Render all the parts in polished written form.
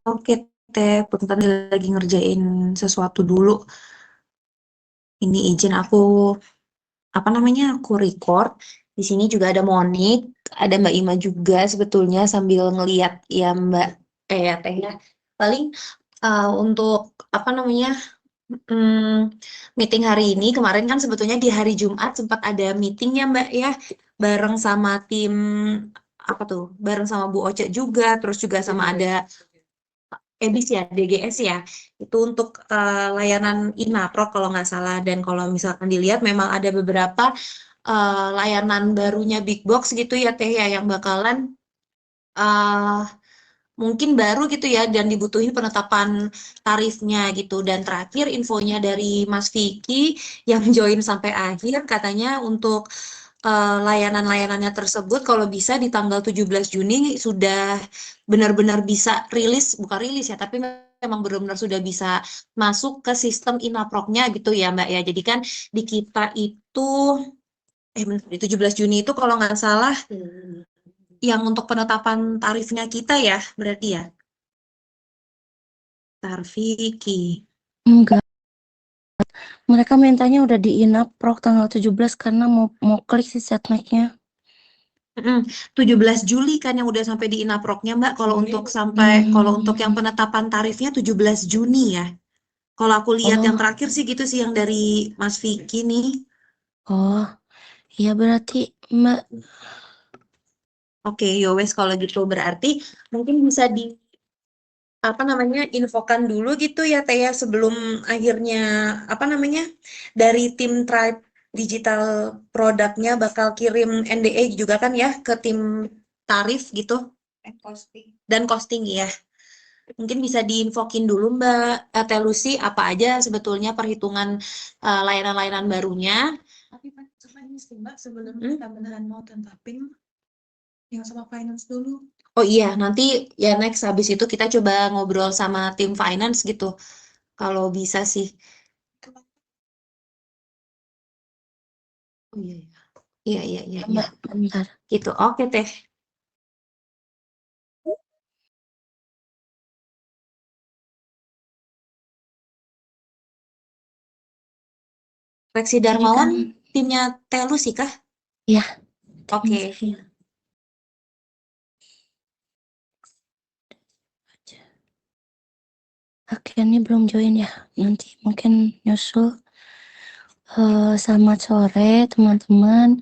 Oke, Teh, punten lagi ngerjain sesuatu dulu. Ini izin aku, apa namanya, aku record. Di sini juga ada Monik, ada Mbak Ima juga sebetulnya sambil ngeliat ya Mbak, ya Teh ya. Paling untuk, apa namanya, meeting hari ini, kemarin kan sebetulnya di hari Jumat sempat ada meeting ya Mbak ya, bareng sama tim, apa tuh, bareng sama Bu Oce juga, terus juga sama ada EBIS ya, DGS ya, itu untuk layanan INAPROK kalau nggak salah. Dan kalau misalkan dilihat memang ada beberapa layanan barunya Big Box gitu ya Teh ya, yang bakalan eh, mungkin baru gitu ya, dan dibutuhin penetapan tarifnya gitu. Dan terakhir infonya dari Mas Vicky yang join sampai akhir, katanya untuk layanan-layanannya tersebut kalau bisa di tanggal 17 Juni sudah benar-benar bisa rilis, bukan rilis ya, tapi memang benar-benar sudah bisa masuk ke sistem Inaproknya gitu ya Mbak ya. Jadi kan di kita itu, bentar, di 17 Juni itu kalau nggak salah yang untuk penetapan tarifnya kita ya, berarti ya. Tarfiki. Enggak, mereka mintanya udah di inaprok tanggal 17 karena mau klik si setnek-nya. 17 Juli kan yang udah sampai di Inaproknya Mbak. Kalau untuk yang penetapan tarifnya 17 Juni ya. Kalau aku lihat yang Oh, terakhir sih gitu sih, yang dari Mas Vicky nih. oh, iya berarti Mbak. Oke, yowes kalau gitu berarti mungkin bisa di, apa namanya, infokan dulu gitu ya Teh ya, sebelum akhirnya, apa namanya, dari tim Tribe Digital Produknya bakal kirim NDA juga kan ya ke tim tarif gitu dan costing ya. Mungkin bisa diinfokin dulu Mbak Teh Lucy apa aja sebetulnya perhitungan layanan-layanan barunya. Tapi coba ini sih Mbak, sebelum Hmm? kita beneran mau tapping yang sama finance dulu. Oh iya, nanti ya next habis itu kita coba ngobrol sama tim finance gitu. Kalau bisa sih. Oh iya, iya, iya, iya, Ya, iya. Mbak, bentar. Gitu. Oke, Teh. Reksi Jadi kan, Darmawan timnya Teh Lucy kah? ya, tim Oke. sivil aja. Oke, ini belum join ya. Nanti mungkin nyusul. Selamat sore teman-teman.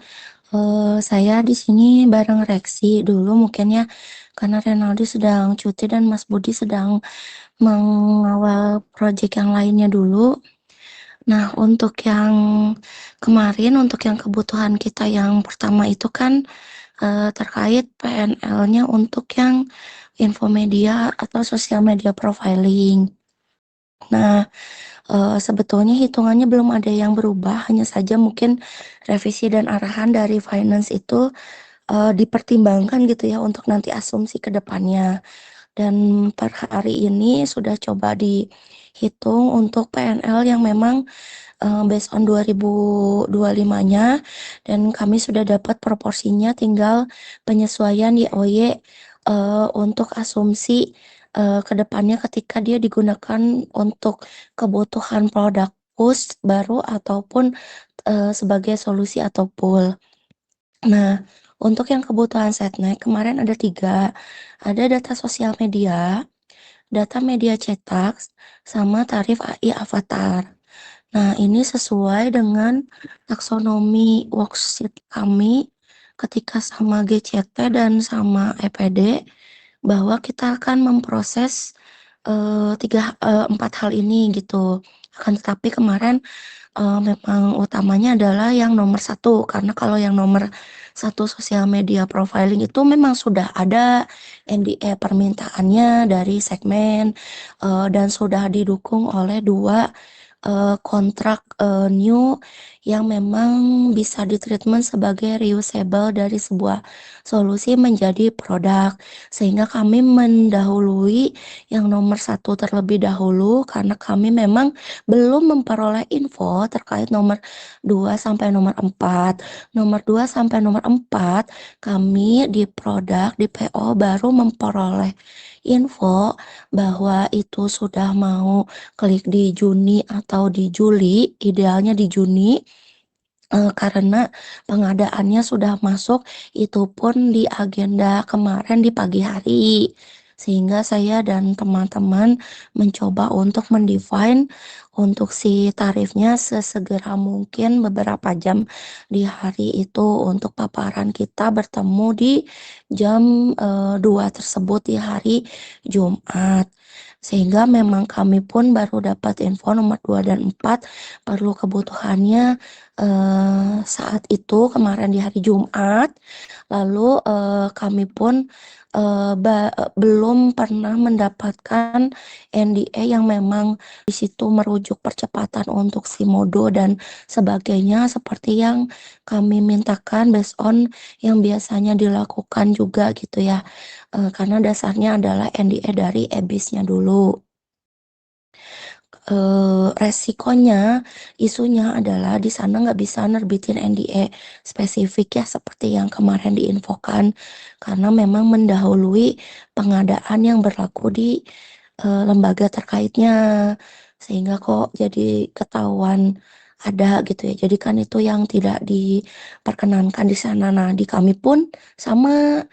Saya di sini bareng Reksi dulu mungkin ya, karena Renaldi sedang cuti dan Mas Budi sedang mengawal proyek yang lainnya dulu. Nah, untuk yang kemarin, untuk yang kebutuhan kita yang pertama itu kan terkait PNL-nya untuk yang infomedia atau sosial media profiling. Nah, sebetulnya hitungannya belum ada yang berubah, hanya saja mungkin revisi dan arahan dari finance itu dipertimbangkan gitu ya untuk nanti asumsi ke depannya. Dan per hari ini sudah coba dihitung untuk PNL yang memang based on 2025-nya, dan kami sudah dapat proporsinya, tinggal penyesuaian YOY untuk asumsi ke depannya ketika dia digunakan untuk kebutuhan produk push baru ataupun sebagai solusi atau pool. Nah, untuk yang kebutuhan setnek kemarin ada 3, ada data sosial media, data media cetak, sama tarif AI avatar. Nah, ini sesuai dengan taksonomi worksheet kami ketika sama GCT dan sama EPD, bahwa kita akan memproses 4 hal ini gitu. Akan tetapi kemarin memang utamanya adalah yang nomor 1, karena kalau yang nomor 1 sosial media profiling itu memang sudah ada NDA permintaannya dari segmen, dan sudah didukung oleh 2 kontrak new yang memang bisa ditreatment sebagai reusable dari sebuah solusi menjadi produk. Sehingga kami mendahului yang nomor 1 terlebih dahulu karena kami memang belum memperoleh info terkait nomor 2 sampai nomor 4. Nomor 2 sampai nomor 4 kami di produk, di PO baru memperoleh info bahwa itu sudah mau klik di Juni atau di Juli, idealnya di Juni. Karena pengadaannya sudah masuk, itu pun di agenda kemarin di pagi hari. Sehingga saya dan teman-teman mencoba untuk mendefine untuk si tarifnya sesegera mungkin beberapa jam di hari itu untuk paparan kita bertemu di jam 2 tersebut di hari Jumat. Sehingga memang kami pun baru dapat info nomor 2 dan 4 perlu kebutuhannya saat itu kemarin di hari Jumat, lalu kami pun belum pernah mendapatkan NDA yang memang di situ merujuk percepatan untuk si Modo dan sebagainya seperti yang kami mintakan based on yang biasanya dilakukan juga gitu ya. Karena dasarnya adalah NDA dari EBIS-nya dulu. Resikonya, isunya adalah di sana nggak bisa nerbitin NDA spesifik ya seperti yang kemarin diinfokan karena memang mendahului pengadaan yang berlaku di lembaga terkaitnya sehingga kok jadi ketahuan ada gitu ya. Jadi kan itu yang tidak diperkenankan di sana. Nah, di kami pun sama.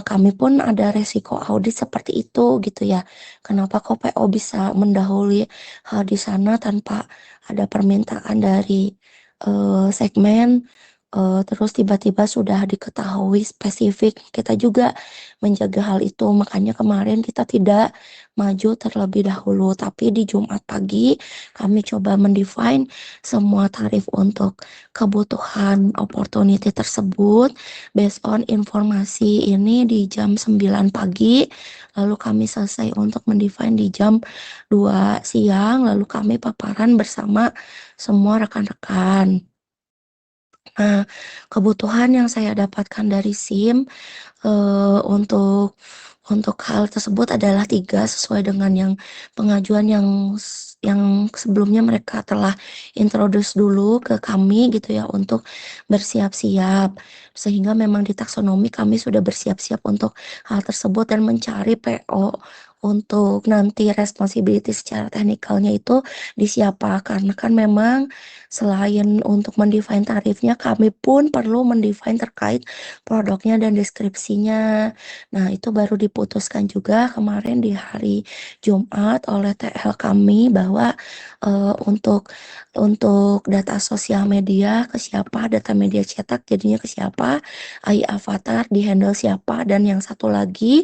Kami pun ada resiko audit seperti itu gitu ya. Kenapa kok PO bisa mendahului hal di sana tanpa ada permintaan dari segmen, terus tiba-tiba sudah diketahui spesifik. Kita juga menjaga hal itu, makanya kemarin kita tidak maju terlebih dahulu. Tapi di Jumat pagi kami coba mendefine semua tarif untuk kebutuhan opportunity tersebut based on informasi ini di jam 9 pagi, lalu kami selesai untuk mendefine di jam 2 siang, lalu kami paparan bersama semua rekan-rekan. Nah, kebutuhan yang saya dapatkan dari SIM untuk hal tersebut adalah 3 sesuai dengan yang pengajuan yang sebelumnya mereka telah introduce dulu ke kami gitu ya untuk bersiap-siap. Sehingga memang di taksonomi kami sudah bersiap-siap untuk hal tersebut dan mencari PO untuk nanti responsibility secara teknikalnya itu di siapa. Karena kan memang selain untuk mendefine tarifnya, kami pun perlu mendefine terkait produknya dan deskripsinya. Nah, itu baru diputuskan juga kemarin di hari Jumat oleh TL kami bahwa untuk data sosial media ke siapa, data media cetak jadinya ke siapa, AI avatar di handle siapa, dan yang satu lagi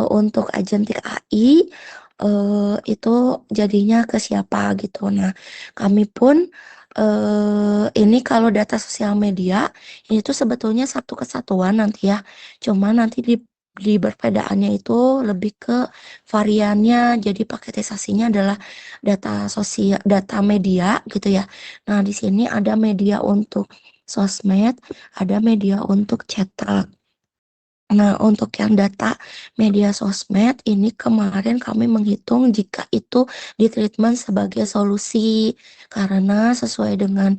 untuk agentic AI itu jadinya ke siapa gitu. Nah, kami pun ini kalau data sosial media ini tuh sebetulnya satu kesatuan nanti ya. Cuma nanti di perbedaannya itu lebih ke variannya. Jadi paketisasinya adalah data sosial, data media gitu ya. Nah, di sini ada media untuk sosmed, ada media untuk cetak. Nah, untuk yang data media sosmed ini kemarin kami menghitung jika itu ditreatment sebagai solusi karena sesuai dengan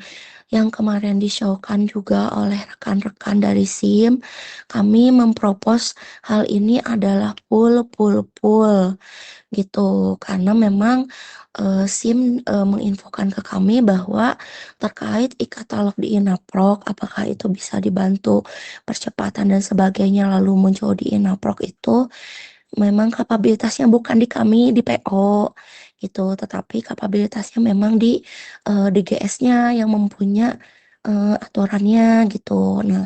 yang kemarin di-show-kan juga oleh rekan-rekan dari SIM, kami mempropos hal ini adalah full gitu. Karena memang SIM menginfokan ke kami bahwa terkait e-katalog di Inaprok, apakah itu bisa dibantu percepatan dan sebagainya, lalu muncul di Inaprok itu memang kapabilitasnya bukan di kami di PO gitu, tetapi kapabilitasnya memang di DGS-nya yang mempunyai aturannya gitu. Nah,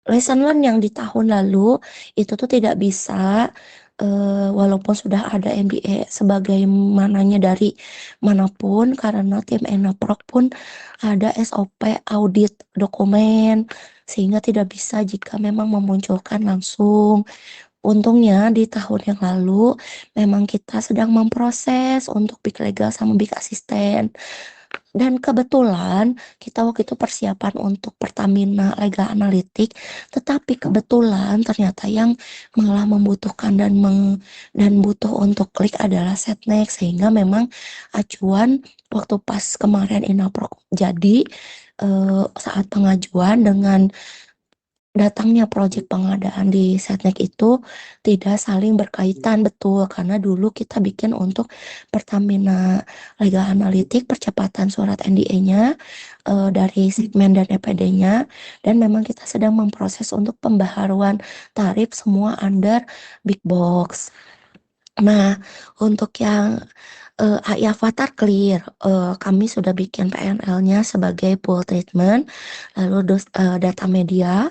lesson learn yang di tahun lalu itu tuh tidak bisa walaupun sudah ada MBA sebagaimananya dari manapun karena tim Enaprok pun ada SOP audit dokumen sehingga tidak bisa jika memang memunculkan langsung untungnya di tahun yang lalu memang kita sedang memproses untuk Big Legal sama Big Assistant. Dan kebetulan kita waktu itu persiapan untuk Pertamina Legal Analytic, tetapi kebetulan ternyata yang malah membutuhkan dan butuh untuk klik adalah Setnek, sehingga memang acuan waktu pas kemarin Inaprok jadi saat pengajuan dengan datangnya proyek pengadaan di Setnek itu tidak saling berkaitan, betul, karena dulu kita bikin untuk Pertamina Legal Analytic percepatan surat NDA-nya dari segmen dan EPD-nya, dan memang kita sedang memproses untuk pembaharuan tarif semua under Big Box. Nah, untuk yang AI Avatar clear, kami sudah bikin PNL-nya sebagai pool treatment, lalu data media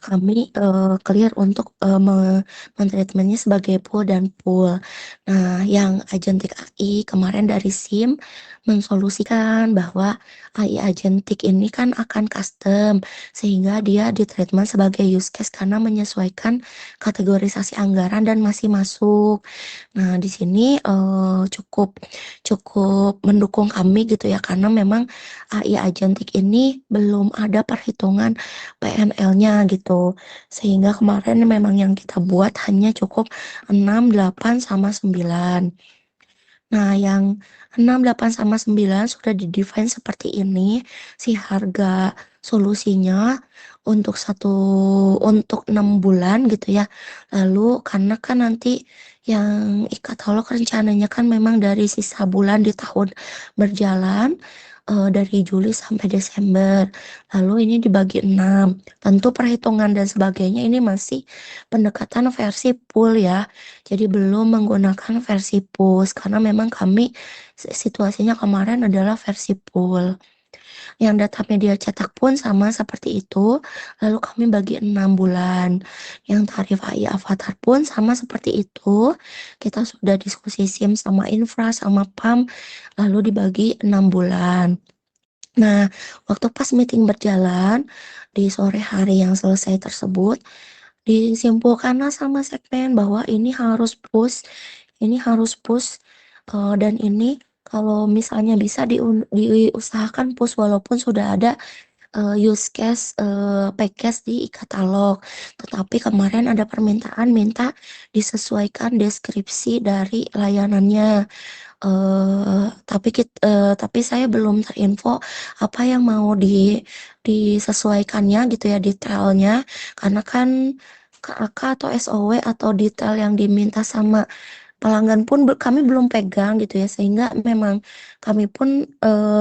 kami clear untuk men-treatmentnya sebagai pool dan pool. Nah, yang agentic AI kemarin dari SIM mensolusikan bahwa AI agentic ini kan akan custom, sehingga dia ditreatment sebagai use case karena menyesuaikan kategorisasi anggaran dan masih masuk. Nah, di sini cukup mendukung kami gitu ya, karena memang AI agentic ini belum ada perhitungan PNL-nya gitu. Sehingga kemarin memang yang kita buat hanya cukup 6, 8, sama 9. Nah, yang 6, 8, sama 9 sudah di-define seperti ini. Si harga solusinya untuk 6 bulan gitu ya. Lalu karena kan nanti yang e-katalog rencananya kan memang dari sisa bulan di tahun berjalan dari Juli sampai Desember. Lalu ini dibagi 6. Tentu perhitungan dan sebagainya ini masih pendekatan versi pool ya. Jadi belum menggunakan versi push karena memang kami situasinya kemarin adalah versi pool. Yang data media cetak pun sama seperti itu, lalu kami bagi 6 bulan. Yang tarif AI Avatar pun sama seperti itu. Kita sudah diskusi SIM sama infra sama PAM, lalu dibagi 6 bulan. Nah, waktu pas meeting berjalan di sore hari yang selesai tersebut, disimpulkanlah sama segmen bahwa ini harus push, dan ini kalau misalnya bisa diusahakan push walaupun sudah ada use case package di e-katalog. Tetapi kemarin ada permintaan minta disesuaikan deskripsi dari layanannya. Tapi saya belum terinfo apa yang mau disesuaikannya gitu ya detailnya, karena kan KAK atau SOW atau detail yang diminta sama pelanggan pun kami belum pegang gitu ya, sehingga memang kami pun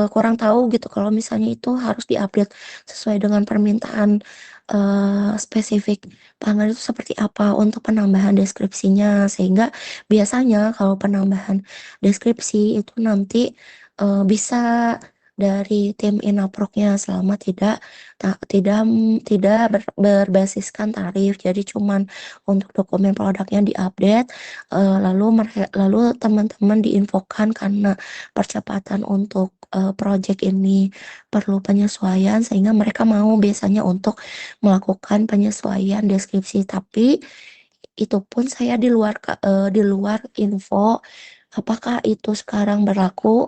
kurang tahu gitu kalau misalnya itu harus diupdate sesuai dengan permintaan spesifik pelanggan itu seperti apa untuk penambahan deskripsinya, sehingga biasanya kalau penambahan deskripsi itu nanti bisa dari tim Inaproknya selama tidak berbasiskan tarif, jadi cuman untuk dokumen produknya diupdate. Lalu teman-teman diinfokan karena percepatan untuk project ini perlu penyesuaian, sehingga mereka mau biasanya untuk melakukan penyesuaian deskripsi. Tapi itu pun saya di luar info apakah itu sekarang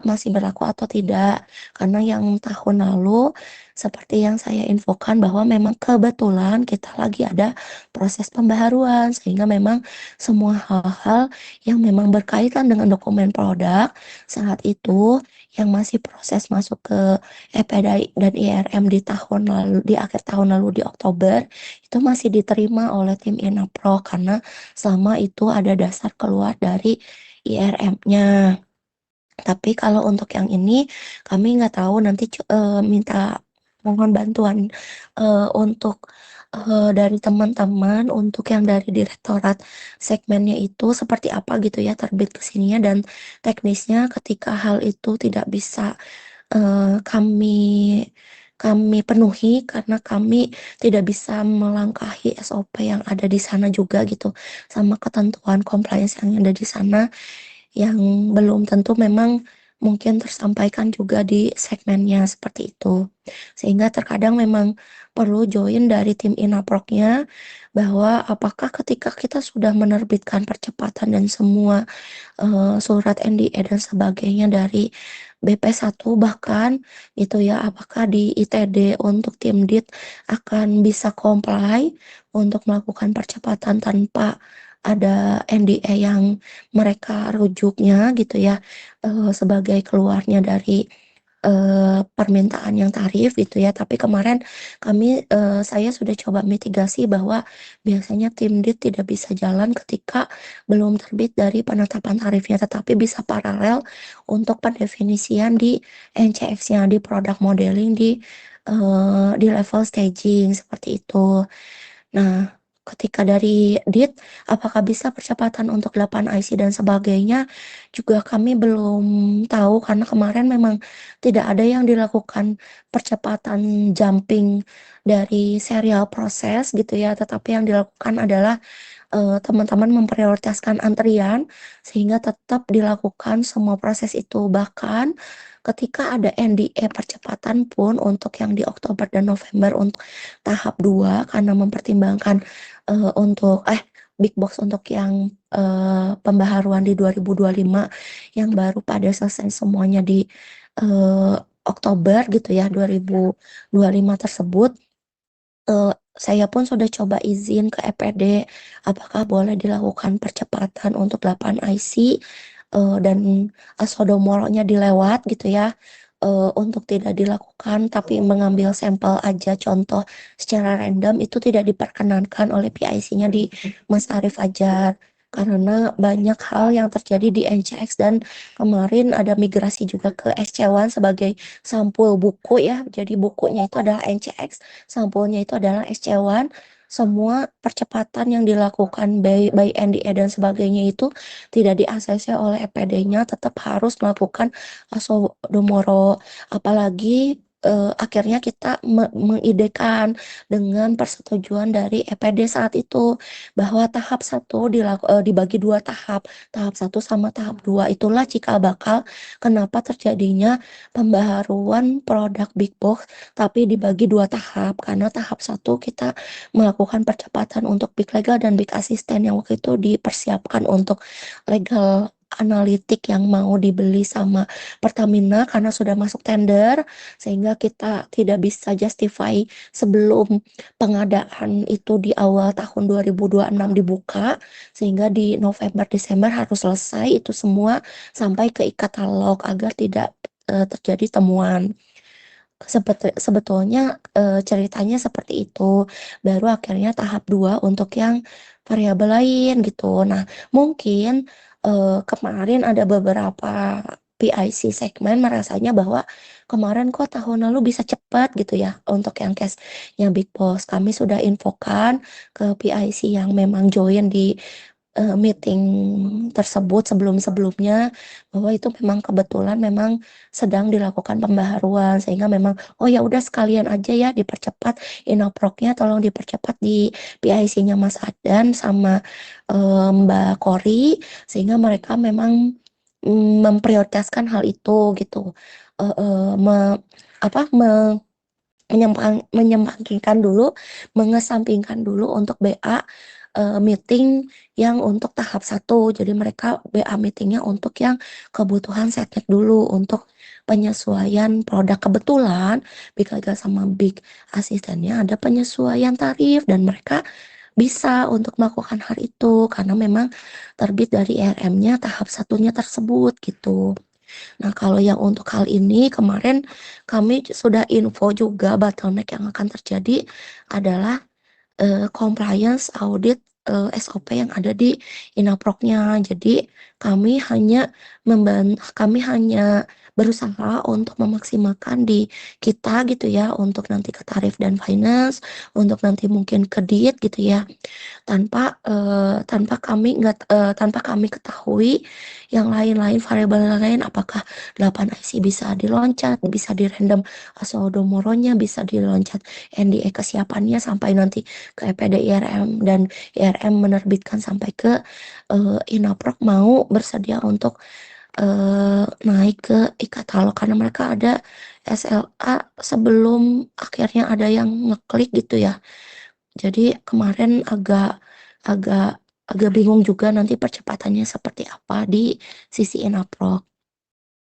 masih berlaku atau tidak, karena yang tahun lalu seperti yang saya infokan bahwa memang kebetulan kita lagi ada proses pembaharuan, sehingga memang semua hal-hal yang memang berkaitan dengan dokumen produk saat itu yang masih proses masuk ke EPDI dan IRM di akhir tahun lalu di Oktober itu masih diterima oleh tim Inapro, karena selama itu ada dasar keluar dari IRM-nya. Tapi kalau untuk yang ini kami nggak tahu, nanti mohon bantuan untuk dari teman-teman untuk yang dari direktorat segmennya itu seperti apa gitu ya terbit kesininya dan teknisnya ketika hal itu tidak bisa kami penuhi karena kami tidak bisa melangkahi SOP yang ada di sana juga gitu, sama ketentuan compliance yang ada di sana yang belum tentu memang mungkin tersampaikan juga di segmennya seperti itu. Sehingga terkadang memang perlu join dari tim Inaproknya bahwa apakah ketika kita sudah menerbitkan percepatan dan semua surat NDA dan sebagainya dari BP1 bahkan gitu ya, apakah di ITD untuk tim DIT akan bisa comply untuk melakukan percepatan tanpa ada NDA yang mereka rujuknya gitu ya, sebagai keluarnya dari permintaan yang tarif gitu ya. Tapi kemarin saya sudah coba mitigasi bahwa biasanya tim DIT tidak bisa jalan ketika belum terbit dari penetapan tarifnya, tetapi bisa paralel untuk pendefinisian di NCX-nya, di product modeling, di level staging seperti itu. Nah, ketika dari DIT, apakah bisa percepatan untuk 8 IC dan sebagainya, juga kami belum tahu karena kemarin memang tidak ada yang dilakukan percepatan jumping dari serial proses gitu ya, tetapi yang dilakukan adalah teman-teman memprioritaskan antrian sehingga tetap dilakukan semua proses itu. Bahkan ketika ada NDA percepatan pun untuk yang di Oktober dan November untuk tahap 2 karena mempertimbangkan untuk big box untuk yang pembaharuan di 2025 yang baru pada selesai semuanya di Oktober gitu ya 2025 tersebut. Saya pun sudah coba izin ke EPD apakah boleh dilakukan percepatan untuk 8 IC dan Asodomoro-nya dilewat gitu ya, untuk tidak dilakukan tapi mengambil sampel aja contoh secara random itu tidak diperkenankan oleh PIC-nya di Mas Arif Ajar. Karena banyak hal yang terjadi di NCX dan kemarin ada migrasi juga ke SC1 sebagai sampul buku ya. Jadi bukunya itu adalah NCX, sampulnya itu adalah SC1. Semua percepatan yang dilakukan by NDA dan sebagainya itu tidak di-ACC oleh EPD-nya, tetap harus melakukan Asodomoro. Apalagi akhirnya kita mengidekan dengan persetujuan dari EPD saat itu bahwa tahap 1 dibagi 2 tahap 1 sama tahap 2 itulah cikal bakal kenapa terjadinya pembaharuan produk big box tapi dibagi 2 tahap karena tahap 1 kita melakukan percepatan untuk big legal dan big assistant yang waktu itu dipersiapkan untuk legal analitik yang mau dibeli sama Pertamina karena sudah masuk tender sehingga kita tidak bisa justify sebelum pengadaan itu di awal tahun 2026 dibuka sehingga di November Desember harus selesai itu semua sampai ke e-katalog agar tidak terjadi temuan. Sebetulnya ceritanya seperti itu. Baru akhirnya tahap 2 untuk yang variabel lain gitu. Nah, mungkin kemarin ada beberapa PIC segmen merasanya bahwa kemarin kok tahun lalu bisa cepat gitu ya untuk yang case-nya Big Boss. Kami sudah infokan ke PIC yang memang join di meeting tersebut sebelum-sebelumnya bahwa itu memang kebetulan memang sedang dilakukan pembaharuan sehingga memang oh ya udah sekalian aja ya dipercepat Inaproknya tolong dipercepat di PIC-nya Mas Adan sama Mbak Kori sehingga mereka memang memprioritaskan hal itu gitu. Eh, eh, me, apa me, menyampingkan dulu, mengesampingkan dulu untuk BA meeting yang untuk tahap 1. Jadi mereka BA meetingnya untuk yang kebutuhan setnek dulu untuk penyesuaian produk. Kebetulan Big Legal sama Big Asistennya ada penyesuaian tarif dan mereka bisa untuk melakukan hal itu karena memang terbit dari RM-nya tahap 1-nya tersebut gitu. Nah, kalau yang untuk hal ini kemarin kami sudah info juga bottleneck yang akan terjadi adalah compliance audit SOP yang ada di Inaproknya. Jadi kami hanya berusaha untuk memaksimalkan di kita gitu ya untuk nanti ke tarif dan finance, untuk nanti mungkin ke diet gitu ya tanpa kami ketahui yang lain-lain variabel lain apakah 8 IC bisa diloncat, bisa di random Asodomoro-nya, bisa diloncat NDA kesiapannya sampai nanti ke EPD IRM dan IRM menerbitkan sampai ke Inaprok mau bersedia untuk naik ke e-katalog karena mereka ada SLA sebelum akhirnya ada yang ngeklik gitu ya. Jadi kemarin agak agak bingung juga nanti percepatannya seperti apa di sisi Inaprok.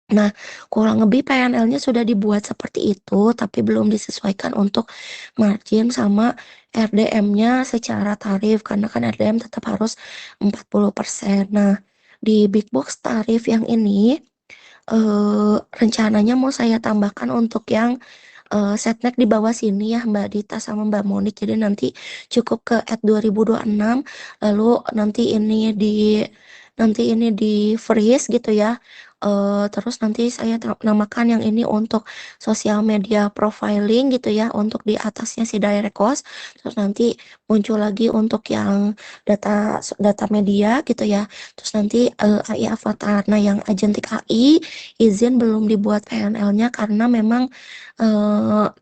Nah, kurang lebih PNL-nya sudah dibuat seperti itu, tapi belum disesuaikan untuk margin sama RDM-nya secara tarif, karena kan RDM tetap harus 40%. Nah, di big box tarif yang ini, rencananya mau saya tambahkan untuk yang setnek di bawah sini ya Mbak Dita sama Mbak Monik. Jadi nanti cukup ke @2026, lalu nanti ini di freeze gitu ya. Terus nanti saya namakan yang ini untuk sosial media profiling gitu ya, untuk di atasnya si direct cost. Terus nanti muncul lagi untuk yang data media gitu ya. Terus nanti AI avatar. Nah, yang agentic AI izin belum dibuat PNL-nya karena memang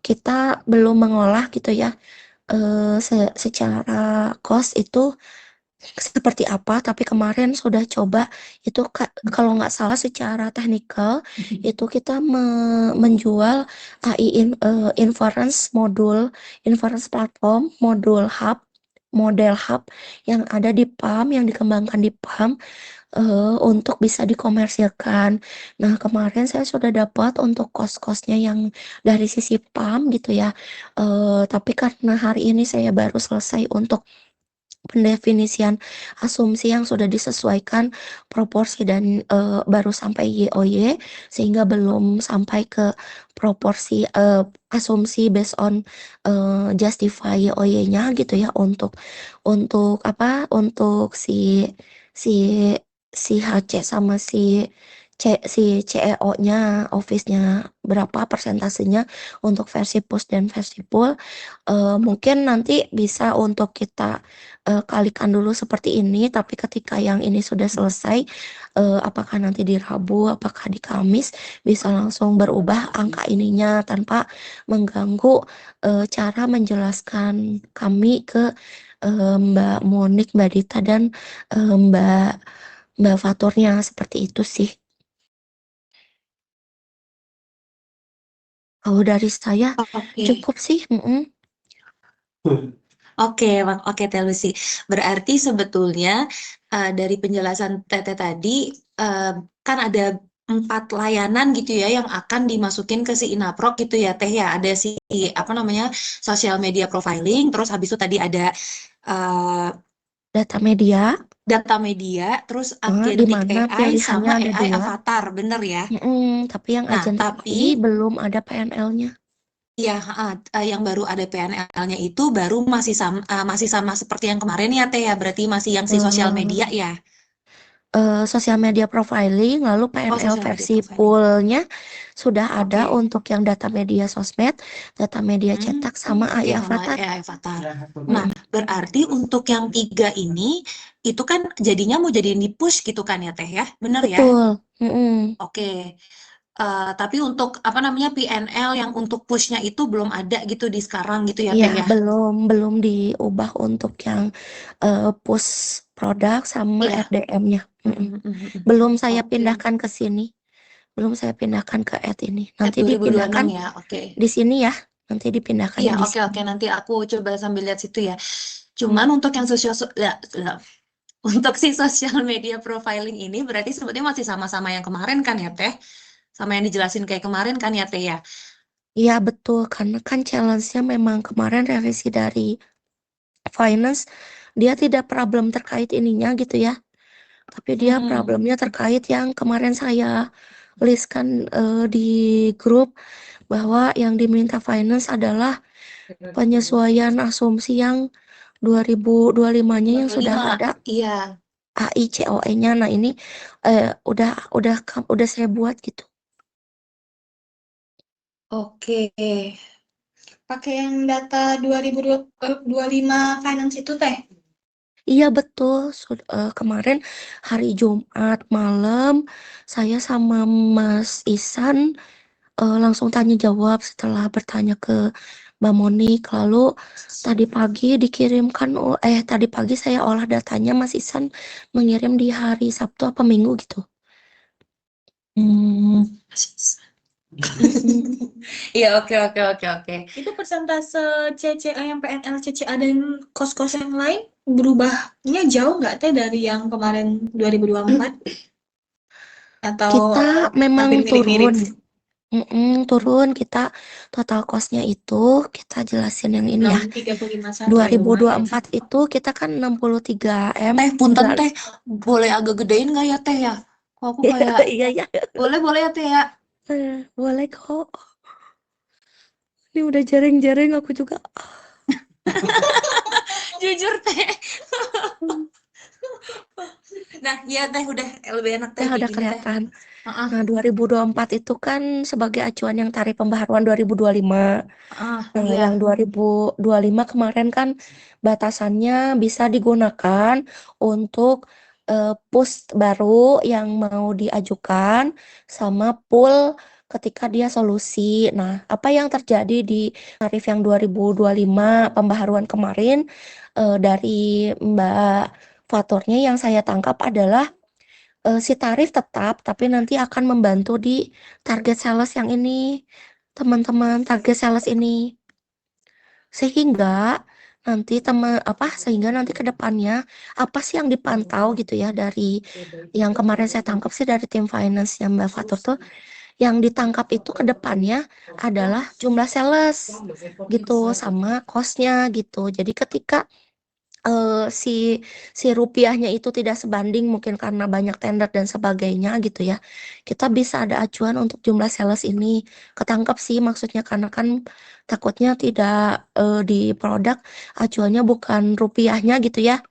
kita belum mengolah gitu ya, secara cost itu seperti apa, tapi kemarin sudah coba itu kalau nggak salah secara teknikal itu kita menjual AI inference platform, model hub yang ada di PAM, yang dikembangkan di PAM, untuk bisa dikomersilkan. Nah, kemarin saya sudah dapat untuk kos-kosnya yang dari sisi PAM gitu ya, tapi karena hari ini saya baru selesai untuk pendefinisian asumsi yang sudah disesuaikan proporsi dan baru sampai YOY, sehingga belum sampai ke proporsi asumsi based on justify YOY-nya gitu ya, untuk apa, untuk si si HC sama si CEO-nya, office-nya berapa persentasenya untuk versi push dan versi pull. Mungkin nanti bisa untuk kita kalikan dulu seperti ini, tapi ketika yang ini sudah selesai, apakah nanti di Rabu, apakah di Kamis, bisa langsung berubah angka ininya tanpa mengganggu cara menjelaskan kami ke Mbak Monik, Mbak Dita, dan Mbak Faturnya, seperti itu sih. Kalau dari saya Oke. cukup sih. Oke, Teh Lucy. Berarti sebetulnya dari penjelasan Teteh tadi eh, kan ada 4 layanan gitu ya yang akan dimasukin ke si Inaprok gitu ya Teh ya. Ada si apa namanya social media profiling, terus habis itu tadi ada eh, Data media, data media, terus di agentic mana AI pilihannya sama ada AI dua. avatar, bener ya? Tapi yang Nah, agentic tapi AI belum ada PNL-nya. ya, yang baru ada PNL-nya itu baru masih sama seperti yang kemarin ya Teh ya. Berarti masih yang si sosial media eh ya. Sosial media profiling, lalu Oh, PNL sosial media versi profiling. poolnya sudah ada Oke. untuk yang data media sosmed, data media cetak, sama Oke, AI sama avatar. AI avatar. Nah, berarti untuk yang 3 ini, itu kan jadinya mau jadiin di push gitu kan ya Teh ya? Bener ya? Betul. Oke. Tapi untuk apa namanya PNL yang untuk pushnya itu belum ada gitu di sekarang gitu ya Iya, Teh ya? belum diubah untuk yang push produk sama Iya. RDM-nya. Mm, mm, mm, mm. Belum saya Oke. pindahkan ke sini. Belum saya pindahkan ke ad ini. At Nanti 2026 dipindahkan ya, oke. di sini ya. Nanti Iya, dipindahkannya di oke, sini. oke. Nanti aku coba sambil lihat situ ya. Cuman untuk yang ya, untuk si social media profiling ini berarti sebetulnya masih sama-sama yang kemarin kan ya, Teh? Sama yang dijelasin kayak kemarin kan ya, Teh ya? Iya betul, karena kan challenge-nya memang kemarin revisi dari finance, dia tidak problem terkait ininya gitu ya. Tapi dia Mm-mm. problemnya terkait yang kemarin saya listkan di grup, bahwa yang diminta finance adalah penyesuaian asumsi yang 2025-nya yang sudah 25. ada Iya. AI COE-nya. Nah, ini udah saya buat gitu. Oke. Pakai yang data 2025 finance itu teh. Iya betul, kemarin hari Jumat malam saya sama Mas Isan langsung tanya jawab setelah bertanya ke Mbak Monik. Lalu tadi pagi saya olah datanya, Mas Isan mengirim di hari Sabtu apa Minggu gitu. Hmm, Iya, oke, oke, oke, oke. Itu persentase CCA yang PNL, CCA dan kos-kos yang lain berubahnya jauh nggak Teh dari yang kemarin 2024? Atau kita memang hampir mirip-mirip? turun kita total cost-nya itu kita jelasin yang ini ya. 635,1 ya lumayan. 2024 itu kita kan 63 M. Teh, punten teh, boleh agak gedein nggak ya teh ya? Kok aku kayak, Iya ya, boleh, boleh ya teh ya? boleh kok. Ini udah jaring-jaring aku juga. Jujur teh. Nah, iya teh, udah lebih enak teh Ya kayak udah gini teh. kelihatan. Heeh, Nah, 2024 itu kan sebagai acuan yang tarif pembaharuan 2025. heeh, Nah, iya. yang 2025 kemarin kan batasannya bisa digunakan untuk push baru yang mau diajukan sama pool ketika dia solusi. Nah, apa yang terjadi di tarif yang 2025 pembaharuan kemarin dari Mbak Faturnya yang saya tangkap adalah si tarif tetap, tapi nanti akan membantu di target sales yang ini, teman-teman, target sales ini. Sehingga sehingga nanti ke depannya apa sih yang dipantau gitu ya dari yang kemarin saya tangkap sih dari tim finance yang Mbak Fatur tuh yang ditangkap itu ke depannya adalah jumlah sales gitu sama cost-nya gitu. Jadi ketika si rupiahnya itu tidak sebanding mungkin karena banyak tender dan sebagainya gitu ya. Kita bisa ada acuan untuk jumlah sales ini ketangkap sih maksudnya karena kan takutnya tidak di produk acuannya bukan rupiahnya gitu ya.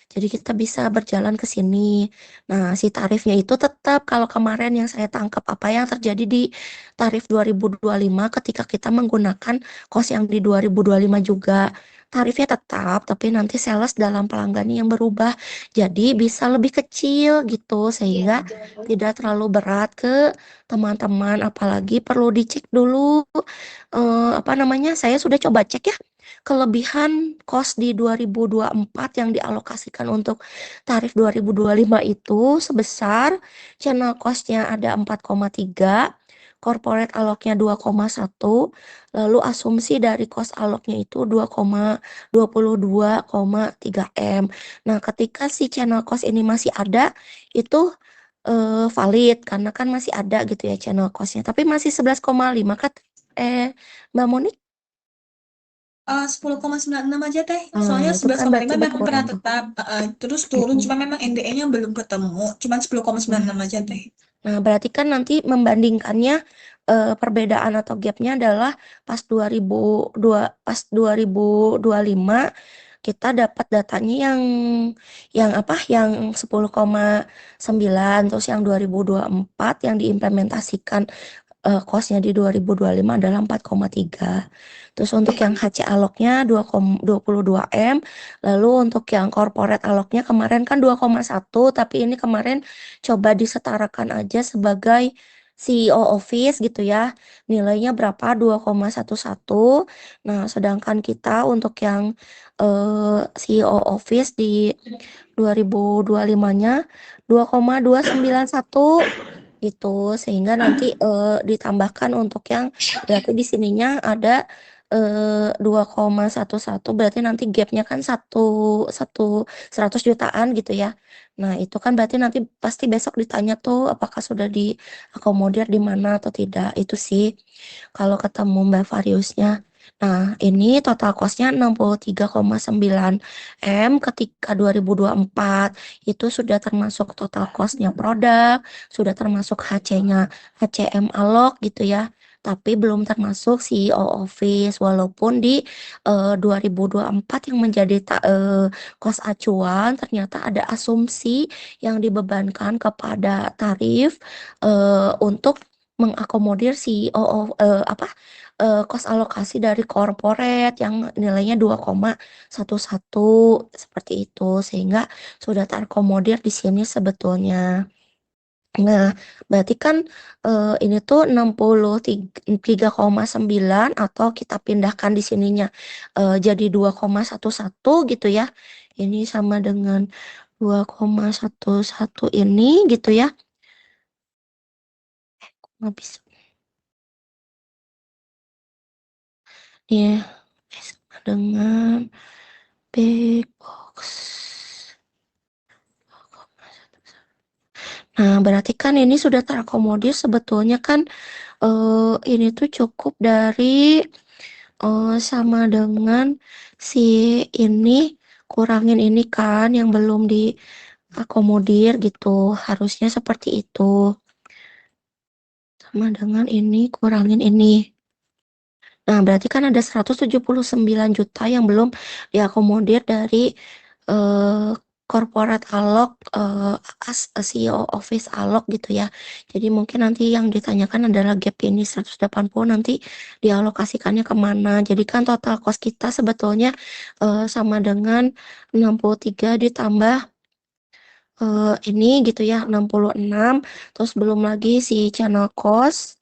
Jadi kita bisa berjalan ke sini. Nah, si tarifnya itu tetap kalau kemarin yang saya tangkap apa yang terjadi di tarif 2025 ketika kita menggunakan kos yang di 2025 juga. Tarifnya tetap, tapi nanti sales dalam pelanggannya yang berubah. Jadi bisa lebih kecil gitu, sehingga tidak terlalu berat ke teman-teman. Apalagi perlu dicek dulu, apa namanya, saya sudah coba cek ya, kelebihan kos di 2024 yang dialokasikan untuk tarif 2025 itu sebesar channel cost-nya ada 4,3, corporate aloknya 2,1, lalu asumsi dari cost aloknya itu 22,3 M. Nah, ketika si channel cost ini masih ada, itu valid karena kan masih ada gitu ya channel cost-nya. Tapi masih 11,5 kan Mbak Moni? 10,96 aja Teh. Nah, Soalnya itu kan berarti 11,5 memang pernah berkurang. tetap, terus turun cuma memang NDE-nya belum ketemu, cuman 10,96 aja Teh. Nah, berarti kan nanti membandingkannya perbedaan atau gapnya adalah pas 2025 kita dapat datanya yang apa? Yang 10,9 terus yang 2024 yang diimplementasikan kosnya di 2025 adalah 4,3. Terus untuk yang HC aloknya 22 M, lalu untuk yang corporate aloknya kemarin kan 2,1, tapi ini kemarin coba disetarakan aja sebagai CEO office gitu ya. Nilainya berapa? 2,11. Nah, sedangkan kita untuk yang CEO office di 2025-nya 2,291 gitu sehingga nanti ditambahkan untuk yang berarti di sininya ada 2,11 berarti nanti gapnya kan satu 100 jutaan gitu ya. Nah, itu kan berarti nanti pasti besok ditanya tuh apakah sudah diakomodir di mana atau tidak. Itu sih kalau ketemu Mbak Variusnya. Nah, ini total cost-nya 63,9 M ketika 2024 itu sudah termasuk total cost-nya produk, sudah termasuk HC-nya, HCM alok gitu ya. Tapi belum termasuk CEO office walaupun di 2024 yang menjadi kos acuan ternyata ada asumsi yang dibebankan kepada tarif untuk mengakomodir CEO apa kos alokasi dari corporate yang nilainya 2,11 seperti itu sehingga sudah terakomodir di sini sebetulnya. Nah, berarti kan ini tuh 63,9 atau kita pindahkan di sininya jadi 2,11 gitu ya. Ini sama dengan 2,11 ini gitu ya. nggak bisa. Ya, sama dengan big box. Nah, berarti kan ini sudah terakomodir sebetulnya kan ini tuh cukup dari sama dengan si ini kurangin ini kan yang belum diakomodir gitu. Harusnya seperti itu. Sama dengan ini kurangin ini. Nah, berarti kan ada 179 juta yang belum diakomodir dari eh, corporate alok CEO office alok gitu ya. Jadi mungkin nanti yang ditanyakan adalah gap ini 180 nanti dialokasikannya kemana. Jadi kan total cost kita sebetulnya sama dengan 63 ditambah ini gitu ya 66 terus belum lagi si channel cost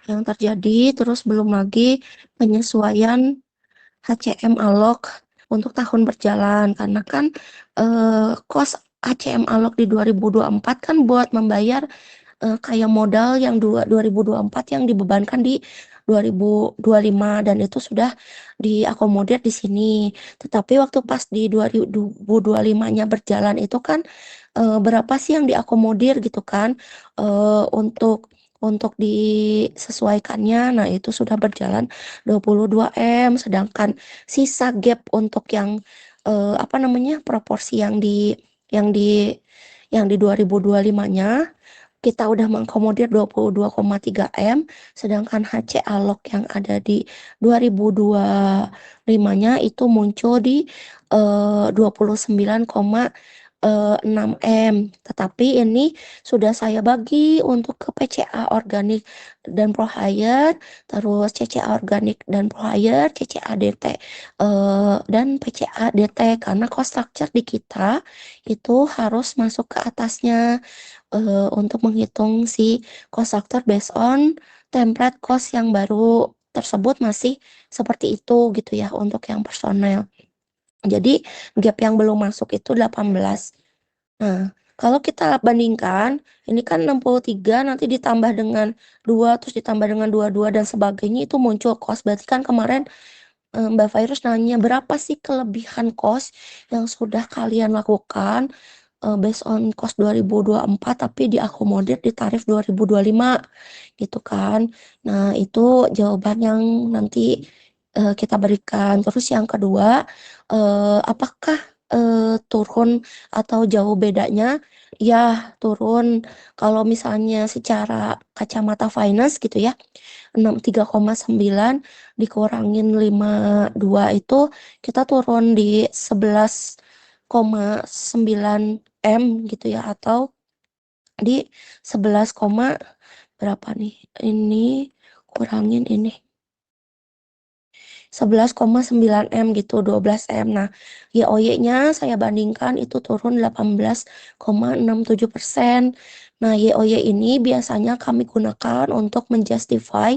yang terjadi, terus belum lagi penyesuaian HCM alok untuk tahun berjalan karena kan cost HCM alok di 2024 kan buat membayar kayak modal yang 2024 yang dibebankan di 2025 dan itu sudah diakomodir di sini. Tetapi waktu pas di 2025-nya berjalan itu kan berapa sih yang diakomodir gitu kan untuk disesuaikannya. Nah, itu sudah berjalan 22 M sedangkan sisa gap untuk yang apa namanya proporsi yang di yang di 2025-nya kita udah mengakomodir 22,3 M, sedangkan HC alok yang ada di 2025-nya itu muncul di 29,6 M. Tetapi ini sudah saya bagi untuk ke PCA organik dan pro hire, terus CCA organik dan pro hire, CCA DT dan PCA DT karena cost structure di kita itu harus masuk ke atasnya untuk menghitung si cost factor based on template cost yang baru tersebut masih seperti itu gitu ya untuk yang personel. Jadi gap yang belum masuk itu 18. Nah, kalau kita bandingkan, ini kan 63 nanti ditambah dengan 2, terus ditambah dengan 22 dan sebagainya itu muncul cost. Berarti kan kemarin Mbak Virus nanya berapa sih kelebihan cost yang sudah kalian lakukan based on cost 2024 tapi diakomodir di tarif 2025 gitu kan. Nah, itu jawaban yang nanti kita berikan. Terus yang kedua, apakah turun atau jauh bedanya? Ya, turun. Kalau misalnya secara kacamata finance gitu ya, 63,9 dikurangin 52 itu kita turun di 11,9 M gitu ya atau di 11, berapa nih ini kurangin ini 11,9 M gitu 12 M. Nah, YOY-nya saya bandingkan itu turun 18,67%. Nah, YOY ini biasanya kami gunakan untuk menjustify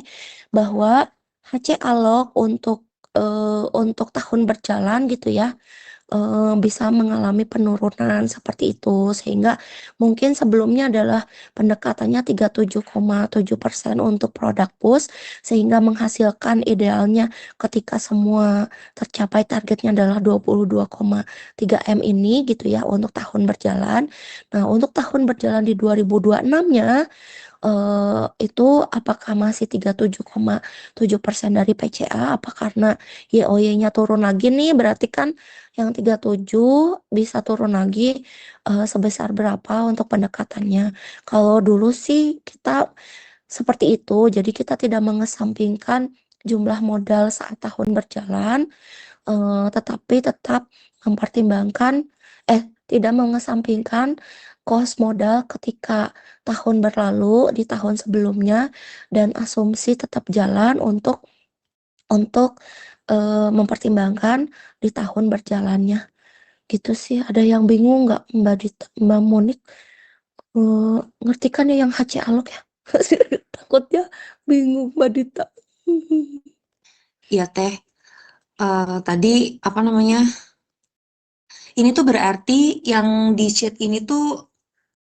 bahwa HC alok untuk tahun berjalan gitu ya bisa mengalami penurunan seperti itu sehingga mungkin sebelumnya adalah pendekatannya 37,7% untuk produk push sehingga menghasilkan idealnya ketika semua tercapai targetnya adalah 22,3 M ini gitu ya untuk tahun berjalan. Nah, untuk tahun berjalan di 2026-nya itu apakah masih 37,7% dari PCA? Apa karena YOY-nya turun lagi nih? Berarti kan yang 37 bisa turun lagi sebesar berapa untuk pendekatannya? Kalau dulu sih kita seperti itu, jadi kita tidak mengesampingkan jumlah modal saat tahun berjalan, tetapi tetap mempertimbangkan tidak mengesampingkan cost modal ketika tahun berlalu di tahun sebelumnya dan asumsi tetap jalan untuk mempertimbangkan di tahun berjalannya gitu sih. Ada yang bingung nggak Mbak Dita, Mbak Monik? Ngerti kan ya yang HC alok ya? Takutnya bingung Mbak Dita. Iya teh, tadi apa namanya? Ini tuh berarti yang di sheet ini tuh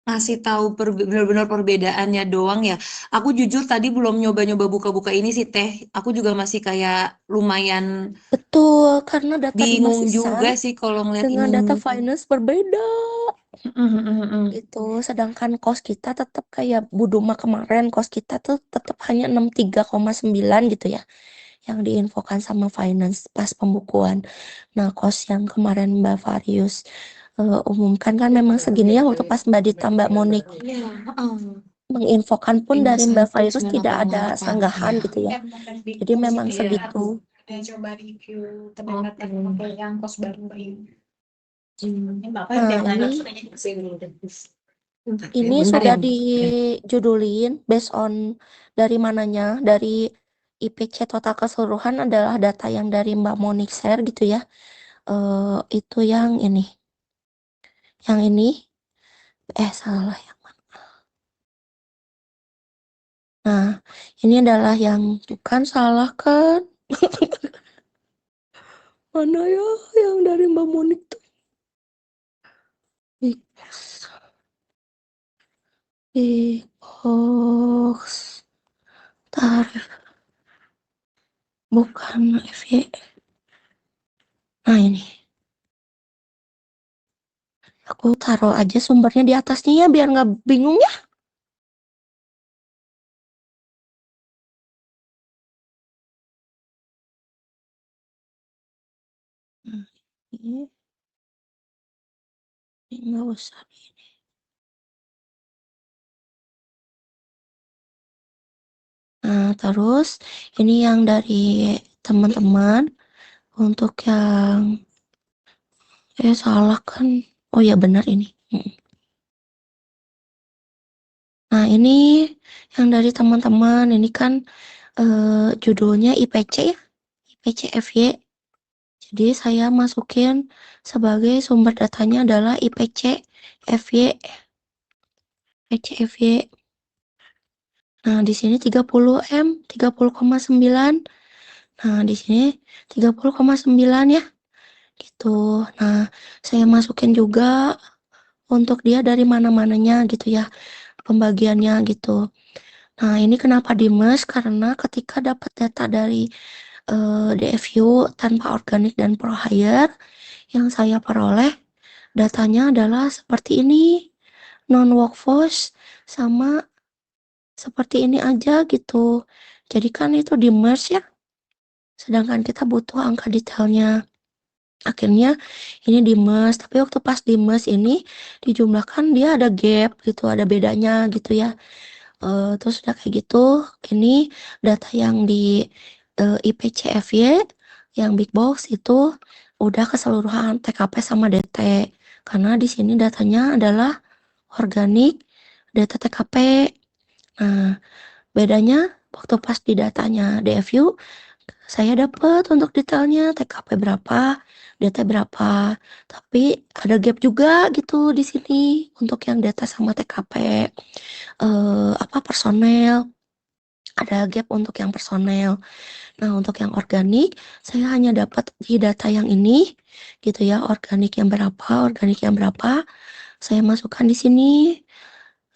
ngasih tahu benar-benar perbedaannya doang ya. Aku jujur tadi belum nyoba-nyoba buka-buka ini sih Teh. Aku juga masih kayak lumayan Betul, karena data di bingung Masisan juga sih kalau ngeliat dengan ini. data finance berbeda. Mm-mm. Gitu, sedangkan kos kita tetap kayak Buduma kemarin, kos kita tuh tetap hanya 63,9 gitu ya, yang diinfokan sama finance pas pembukuan. Nah, kos yang kemarin Mbak Varius umumkan kan memang segini ya, waktu pas Mbak Dita Mbak Monik Iya, heeh. menginfokan pun dari Mbak Virus tidak ada 51,8 sanggahan ya. gitu ya. Bukan Jadi Bigbox memang itu ya. segitu. Ada coba review Oke. terdekat yang kos baru Mbak Yu. Ini Bapak Nah, yang ini Bentar ya, ini bentar ya. sudah dijudulin based on dari mananya, dari IPC total keseluruhan adalah data yang dari Mbak Monik share gitu ya. Itu yang ini. Yang ini salah ya. Nah, ini adalah yang bukan salah kan? Mana ya yang dari Mbak Monik tuh? Big box tarif bukan FY. Nah, ini aku taruh aja sumbernya di atasnya ya biar nggak bingung ya. Nah, ini nggak usah. Nah, terus ini yang dari teman-teman untuk yang salah kan. Oh ya benar ini. Nah, ini yang dari teman-teman ini kan judulnya IPC ya. IPC FY. Jadi saya masukin sebagai sumber datanya adalah IPC FY. IPC FY. Nah, di sini 30M, 30,9. Nah, di sini 30,9 ya. Gitu. Nah, saya masukin juga untuk dia dari mana-mananya gitu ya, pembagiannya gitu. Nah, ini kenapa di mes? Karena ketika dapat data dari DFU tanpa organik dan pro hire yang saya peroleh, datanya adalah seperti ini, non workforce sama seperti ini aja gitu. Jadi kan itu di merge ya, sedangkan kita butuh angka detailnya. Akhirnya ini di mes, tapi waktu pas di mes ini dijumlahkan dia ada gap gitu, ada bedanya gitu ya. Terus udah kayak gitu, ini data yang di IPCFY yang big box itu udah keseluruhan TKP sama DT, karena di sini datanya adalah organik data TKP. Nah, bedanya waktu pas di datanya DFU saya dapat untuk detailnya TKP berapa, DT berapa, tapi ada gap juga gitu di sini untuk yang data sama TKP personel, ada gap untuk yang personel. Nah, untuk yang organik saya hanya dapat di data yang ini gitu ya, organik yang berapa, saya masukkan di sini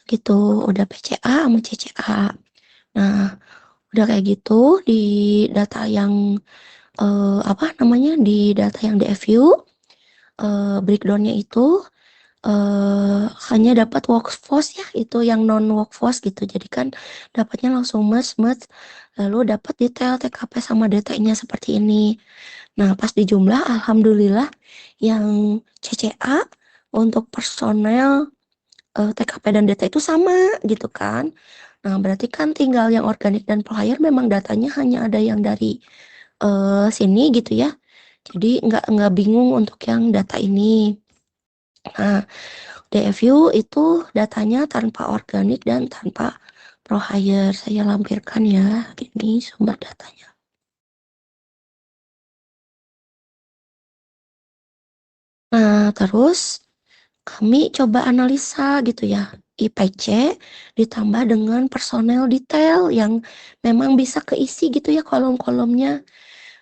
gitu, udah PCA sama CCA. Nah, udah kayak gitu di data yang di data yang DFU breakdownnya itu hanya dapat workforce ya, itu yang non workforce gitu. Jadi kan dapatnya langsung merge lalu dapat detail TKP sama DT-nya seperti ini. Nah, pas dijumlah alhamdulillah yang CCA untuk personel TKP dan DT itu sama gitu kan. Nah, berarti kan tinggal yang organik dan player memang datanya hanya ada yang dari sini gitu ya. Jadi nggak bingung untuk yang data ini. Nah, DFU itu datanya tanpa organik dan tanpa pro hire. Saya lampirkan ya, ini sumber datanya. Nah, terus kami coba analisa gitu ya, IPC ditambah dengan personel detail yang memang bisa keisi gitu ya kolom-kolomnya.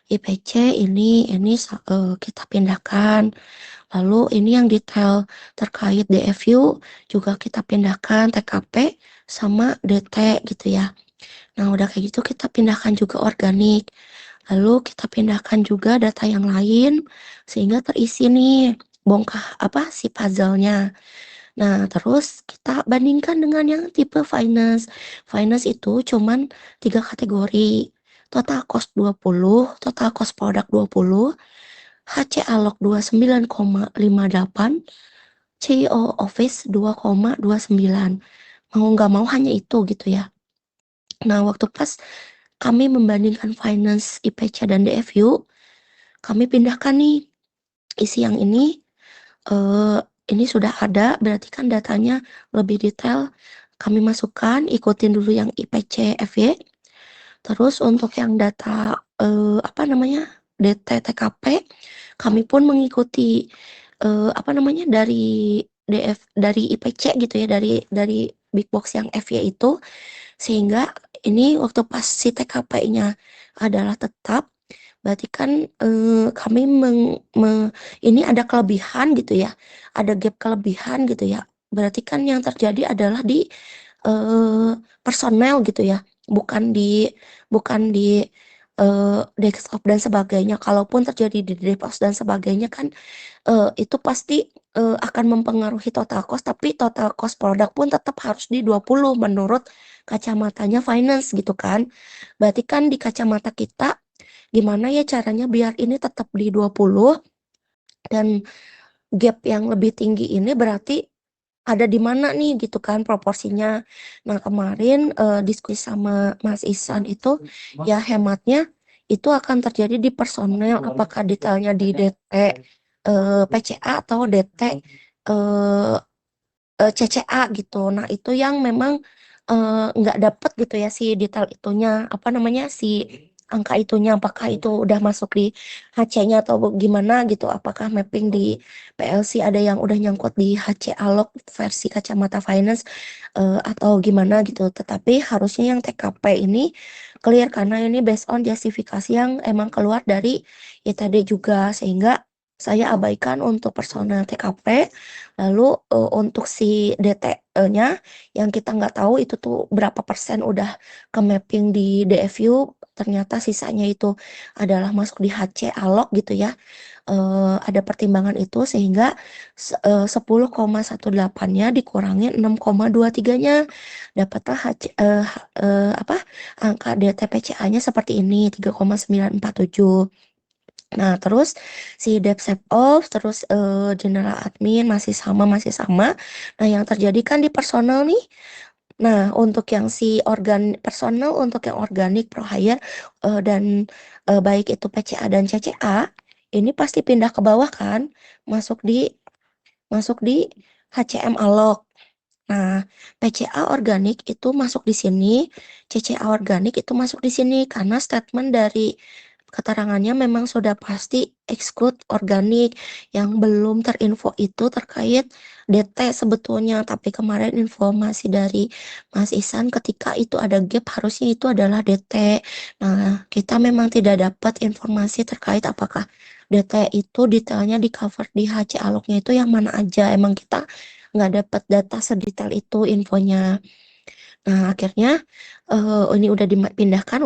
IPC ini kita pindahkan. Lalu ini yang detail terkait DFU juga kita pindahkan TKP sama DT gitu ya. Nah, udah kayak gitu kita pindahkan juga organik. Lalu kita pindahkan juga data yang lain sehingga terisi nih bongkah apa si puzzle-nya. Nah, terus kita bandingkan dengan yang tipe finance. Finance itu cuman 3 kategori. Total cost 20, total cost product 20, HC Alok 29,58, CEO Office 2,29. Mau nggak mau hanya itu gitu ya. Nah, waktu pas kami membandingkan finance, IPC, dan DFU, kami pindahkan nih isi yang ini sudah ada, berarti kan datanya lebih detail. Kami masukkan, ikutin dulu yang IPC, FY. Terus untuk yang data apa namanya DT, TKP, kami pun mengikuti dari IPC gitu ya, dari big box yang FY itu, sehingga ini waktu pas si TKP-nya adalah tetap, berarti kan kami ini ada kelebihan gitu ya, ada gap kelebihan gitu ya. Berarti kan yang terjadi adalah di personel gitu ya, bukan di desktop dan sebagainya. Kalaupun terjadi di DevOps dan sebagainya kan itu pasti akan mempengaruhi total cost, tapi total cost produk pun tetap harus di 20 menurut kacamatanya finance gitu kan. Berarti kan di kacamata kita gimana ya caranya biar ini tetap di 20 dan gap yang lebih tinggi ini berarti ada di mana nih gitu kan proporsinya. Nah, kemarin diskusi sama Mas Ihsan itu ya hematnya itu akan terjadi di personel, apakah detailnya di DT PCA atau DT eh, CCA gitu. Nah, itu yang memang nggak dapet gitu ya si detail itunya, apa namanya si angka itunya, apakah itu udah masuk di HC-nya atau gimana gitu, apakah mapping di PLC ada yang udah nyangkut di HC Alog versi kacamata finance atau gimana gitu. Tetapi harusnya yang TKP ini clear karena ini based on justifikasi yang emang keluar dari ITD juga, sehingga saya abaikan untuk personel TKP. Lalu untuk si DT-nya yang kita nggak tahu itu tuh berapa persen udah ke mapping di DFU, ternyata sisanya itu adalah masuk di HC Alog gitu ya. Ada pertimbangan itu sehingga 10,18-nya dikurangi 6,23-nya, dapatlah apa angka DTPCA-nya seperti ini 3,947. Nah, terus si DevSecOps, terus General Admin masih sama. Nah, yang terjadi kan di personal nih. Nah, untuk yang si personal, untuk yang organik, pro hire, dan baik itu PCA dan CCA, ini pasti pindah ke bawah kan, masuk di HCM Alog. Nah, PCA organik itu masuk di sini, CCA organik itu masuk di sini karena statement dari keterangannya memang sudah pasti exclude organik. Yang belum terinfo itu terkait DT sebetulnya, tapi kemarin informasi dari Mas Ihsan ketika itu ada gap harusnya itu adalah DT. Nah, kita memang tidak dapat informasi terkait apakah DT itu detailnya di cover di HC Alognya itu yang mana aja. Emang kita nggak dapat data sedetail itu infonya. Nah, akhirnya ini udah dipindahkan,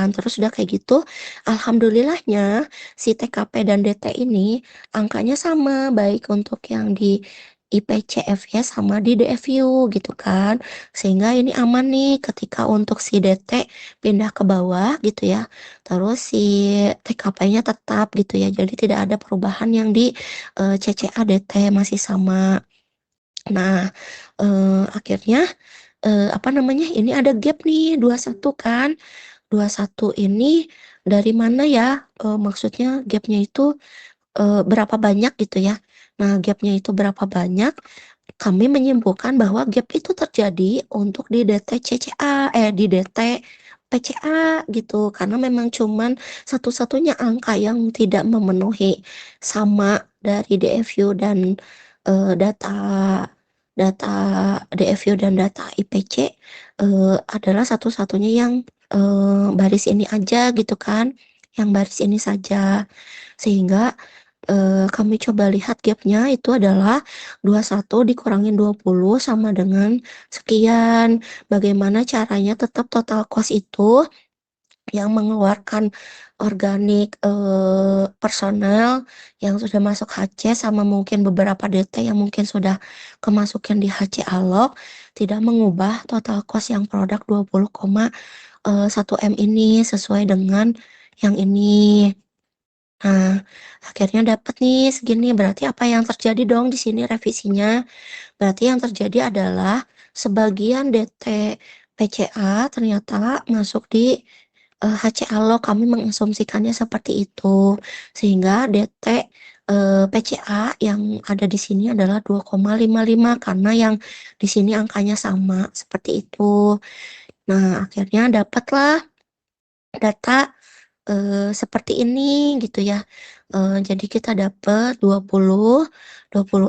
terus udah kayak gitu. Alhamdulillahnya si TKP dan DT ini angkanya sama, baik untuk yang di IPCF ya sama di DFU gitu kan. Sehingga ini aman nih ketika untuk si DT pindah ke bawah gitu ya. Terus si TKP-nya tetap gitu ya. Jadi tidak ada perubahan yang di CCA DT masih sama. Nah, akhirnya apa namanya? Ini ada gap nih 21 kan. 21 ini dari mana ya? Maksudnya gapnya itu berapa banyak gitu ya. Nah, gapnya itu berapa banyak? Kami menyimpulkan bahwa gap itu terjadi untuk di DT CCA, di DT PCA gitu. Karena memang cuman satu-satunya angka yang tidak memenuhi sama dari DFU dan data data DFU dan data IPC adalah satu-satunya yang baris ini aja gitu kan. yang baris ini saja. Sehingga kami coba lihat gapnya itu adalah 21 dikurangin 20 sama dengan sekian. Bagaimana caranya tetap total cost itu yang mengeluarkan organik personel yang sudah masuk HC sama mungkin beberapa DT yang mungkin sudah kemasukan di HC Alog tidak mengubah total cost yang produk 20,1 M ini sesuai dengan yang ini. Nah, akhirnya dapat nih segini. Berarti apa yang terjadi dong di sini revisinya? Berarti yang terjadi adalah sebagian DT PCA ternyata masuk di HC Alog. Kami mengasumsikannya seperti itu. Sehingga DT PCA yang ada di sini adalah 2,55 karena yang di sini angkanya sama seperti itu. Nah, akhirnya dapatlah data seperti ini gitu ya. Jadi kita dapat 20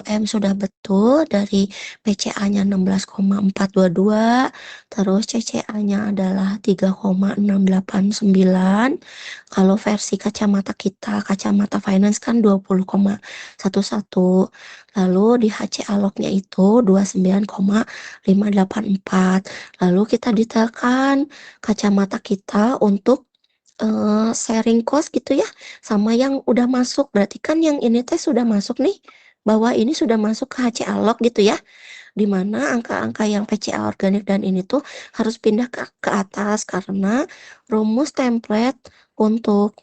M sudah betul dari PCA-nya 16,422, terus CCA-nya adalah 3,689. Kalau versi kacamata kita, kacamata finance kan 20,11. Lalu di HC Alog-nya itu 29,584. Lalu kita detailkan kacamata kita untuk sharing cost gitu ya sama yang udah masuk. Berarti kan yang ini teh sudah masuk nih, bahwa ini sudah masuk ke HC Alog gitu ya, di mana angka-angka yang PCA organik dan ini tuh harus pindah ke atas karena rumus template untuk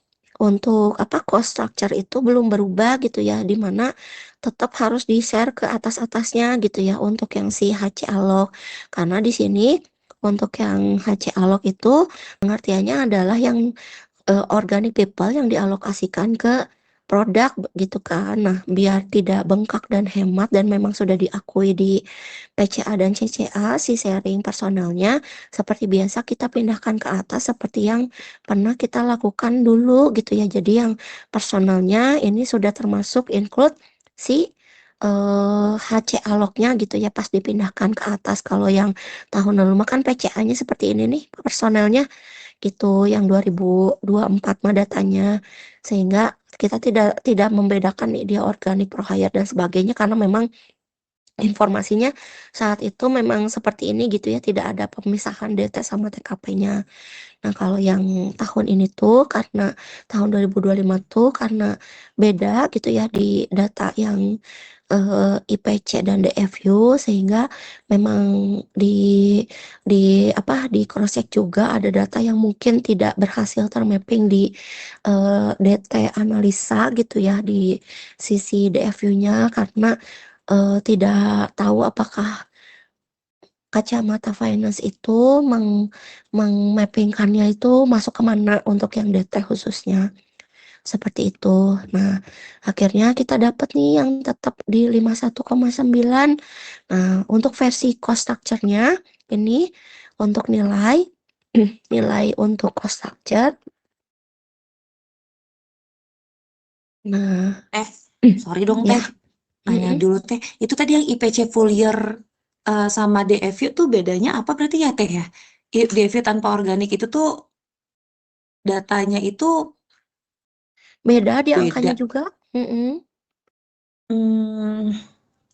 apa cost structure itu belum berubah gitu ya, di mana tetap harus di-share ke atas-atasnya gitu ya untuk yang si HC Alog. Karena di sini untuk yang HC Alog itu pengertiannya adalah yang organic people yang dialokasikan ke produk gitu kan. Nah, biar tidak bengkak dan hemat dan memang sudah diakui di PCA dan CCA si sharing personalnya seperti biasa kita pindahkan ke atas seperti yang pernah kita lakukan dulu gitu ya. Jadi yang personalnya ini sudah termasuk include si HC Alognya gitu ya pas dipindahkan ke atas. Kalau yang tahun lalu mah kan PCA-nya seperti ini nih personelnya gitu yang 2024 mah datanya, sehingga kita tidak membedakan nih dia organik pro hire dan sebagainya karena memang informasinya saat itu memang seperti ini gitu ya, tidak ada pemisahan DT sama TKP-nya. Nah, kalau yang tahun ini tuh karena tahun 2025 tuh karena beda gitu ya di data yang IPC dan DFU sehingga memang di cross check juga ada data yang mungkin tidak berhasil termapping di DT analisa gitu ya di sisi DFU-nya karena tidak tahu apakah kacamata finance itu mengmappingkannya itu masuk ke mana untuk yang DT khususnya. Seperti itu. Nah, akhirnya kita dapat nih yang tetap di 51,9. Nah, untuk versi cost structure-nya ini untuk nilai nilai untuk cost structure. Nah, Sorry dong ya. Teh, nanya dulu Teh. Itu tadi yang IPC full year sama DFU tuh bedanya apa berarti ya Teh ya? DFU tanpa organik itu tuh datanya itu Beda di angkanya beda. juga. Hmm,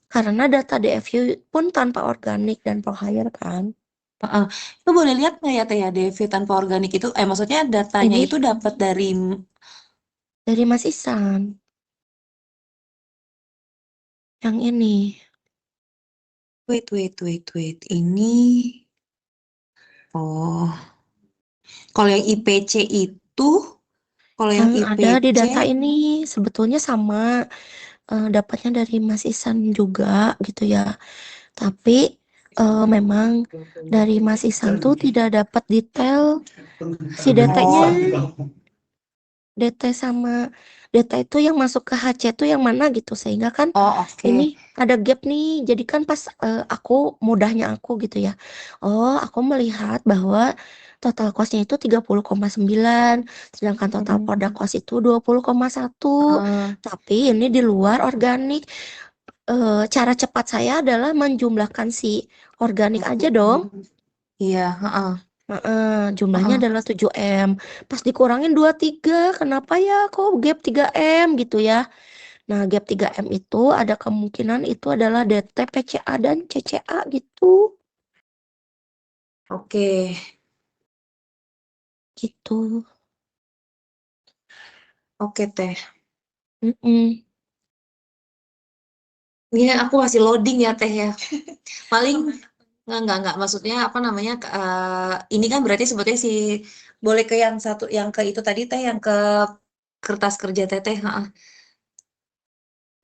Karena data DFU pun tanpa organik dan pro hire kan. itu boleh lihat nggak ya Teh ya DFU tanpa organik itu? Maksudnya datanya Ini itu dapat dari dari Mas Isan. Yang ini. wait. Ini oh, kalau yang IPC itu, kalau yang Yang ada di IPC data ini sebetulnya sama. Dapatnya dari Mas Isan juga gitu ya. Tapi memang dari Mas Isan tuh tidak dapat detail si DT-nya. DT sama DT itu yang masuk ke HC itu yang mana gitu sehingga kan oke. ini ada gap nih. Jadi kan pas mudahnya aku gitu ya. Oh, aku melihat bahwa total cost-nya itu 30,9 sedangkan total produk cost itu 20,1. Tapi ini di luar organik. Cara cepat saya adalah menjumlahkan si organik aja dong. Iya, Jumlahnya Heeh. adalah 7M. Pas dikurangin 23, kenapa ya kok gap 3M gitu ya. Nah, gap 3M itu ada kemungkinan itu adalah DT, PCA, dan CCA gitu. Oke. Gitu. Oke, Teh. Mm-mm. Ini aku masih loading ya, Teh ya. Paling enggak. Maksudnya apa namanya? Ini kan berarti sebetulnya boleh ke yang satu, yang ke itu tadi, Teh, yang ke kertas kerja Teteh. Heeh.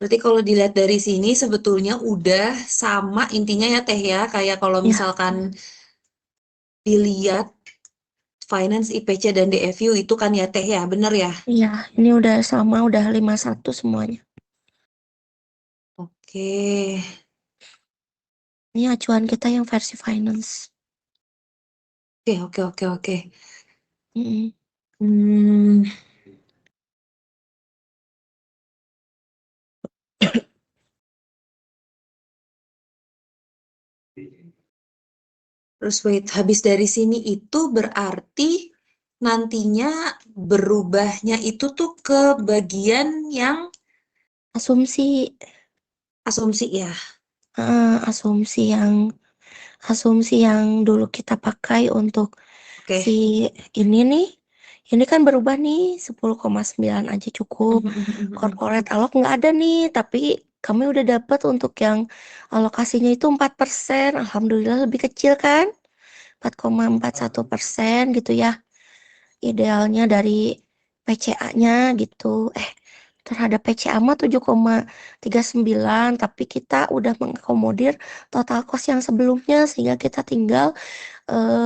Berarti kalau dilihat dari sini sebetulnya udah sama intinya ya, Teh ya. Kayak kalau Ya, misalkan dilihat finance, IPC, dan DFU itu kan ya, Teh ya. Bener ya? iya, ini udah sama, udah 51 semuanya. Oke. Ini acuan kita yang versi finance. Oke. Mm-mm. Hmm. Terus wait, habis dari sini itu berarti nantinya berubahnya itu tuh ke bagian yang Asumsi, asumsi ya. asumsi yang dulu kita pakai untuk si Oke. ini nih. Ini kan berubah nih 10,9 aja cukup. Corporate alok nggak ada nih, tapi kami udah dapat untuk yang alokasinya itu 4%. Alhamdulillah lebih kecil kan? 4,41% gitu ya. Idealnya dari PCA-nya gitu. Terhadap PCA mah 7,39, tapi kita udah mengakomodir total cost yang sebelumnya sehingga kita tinggal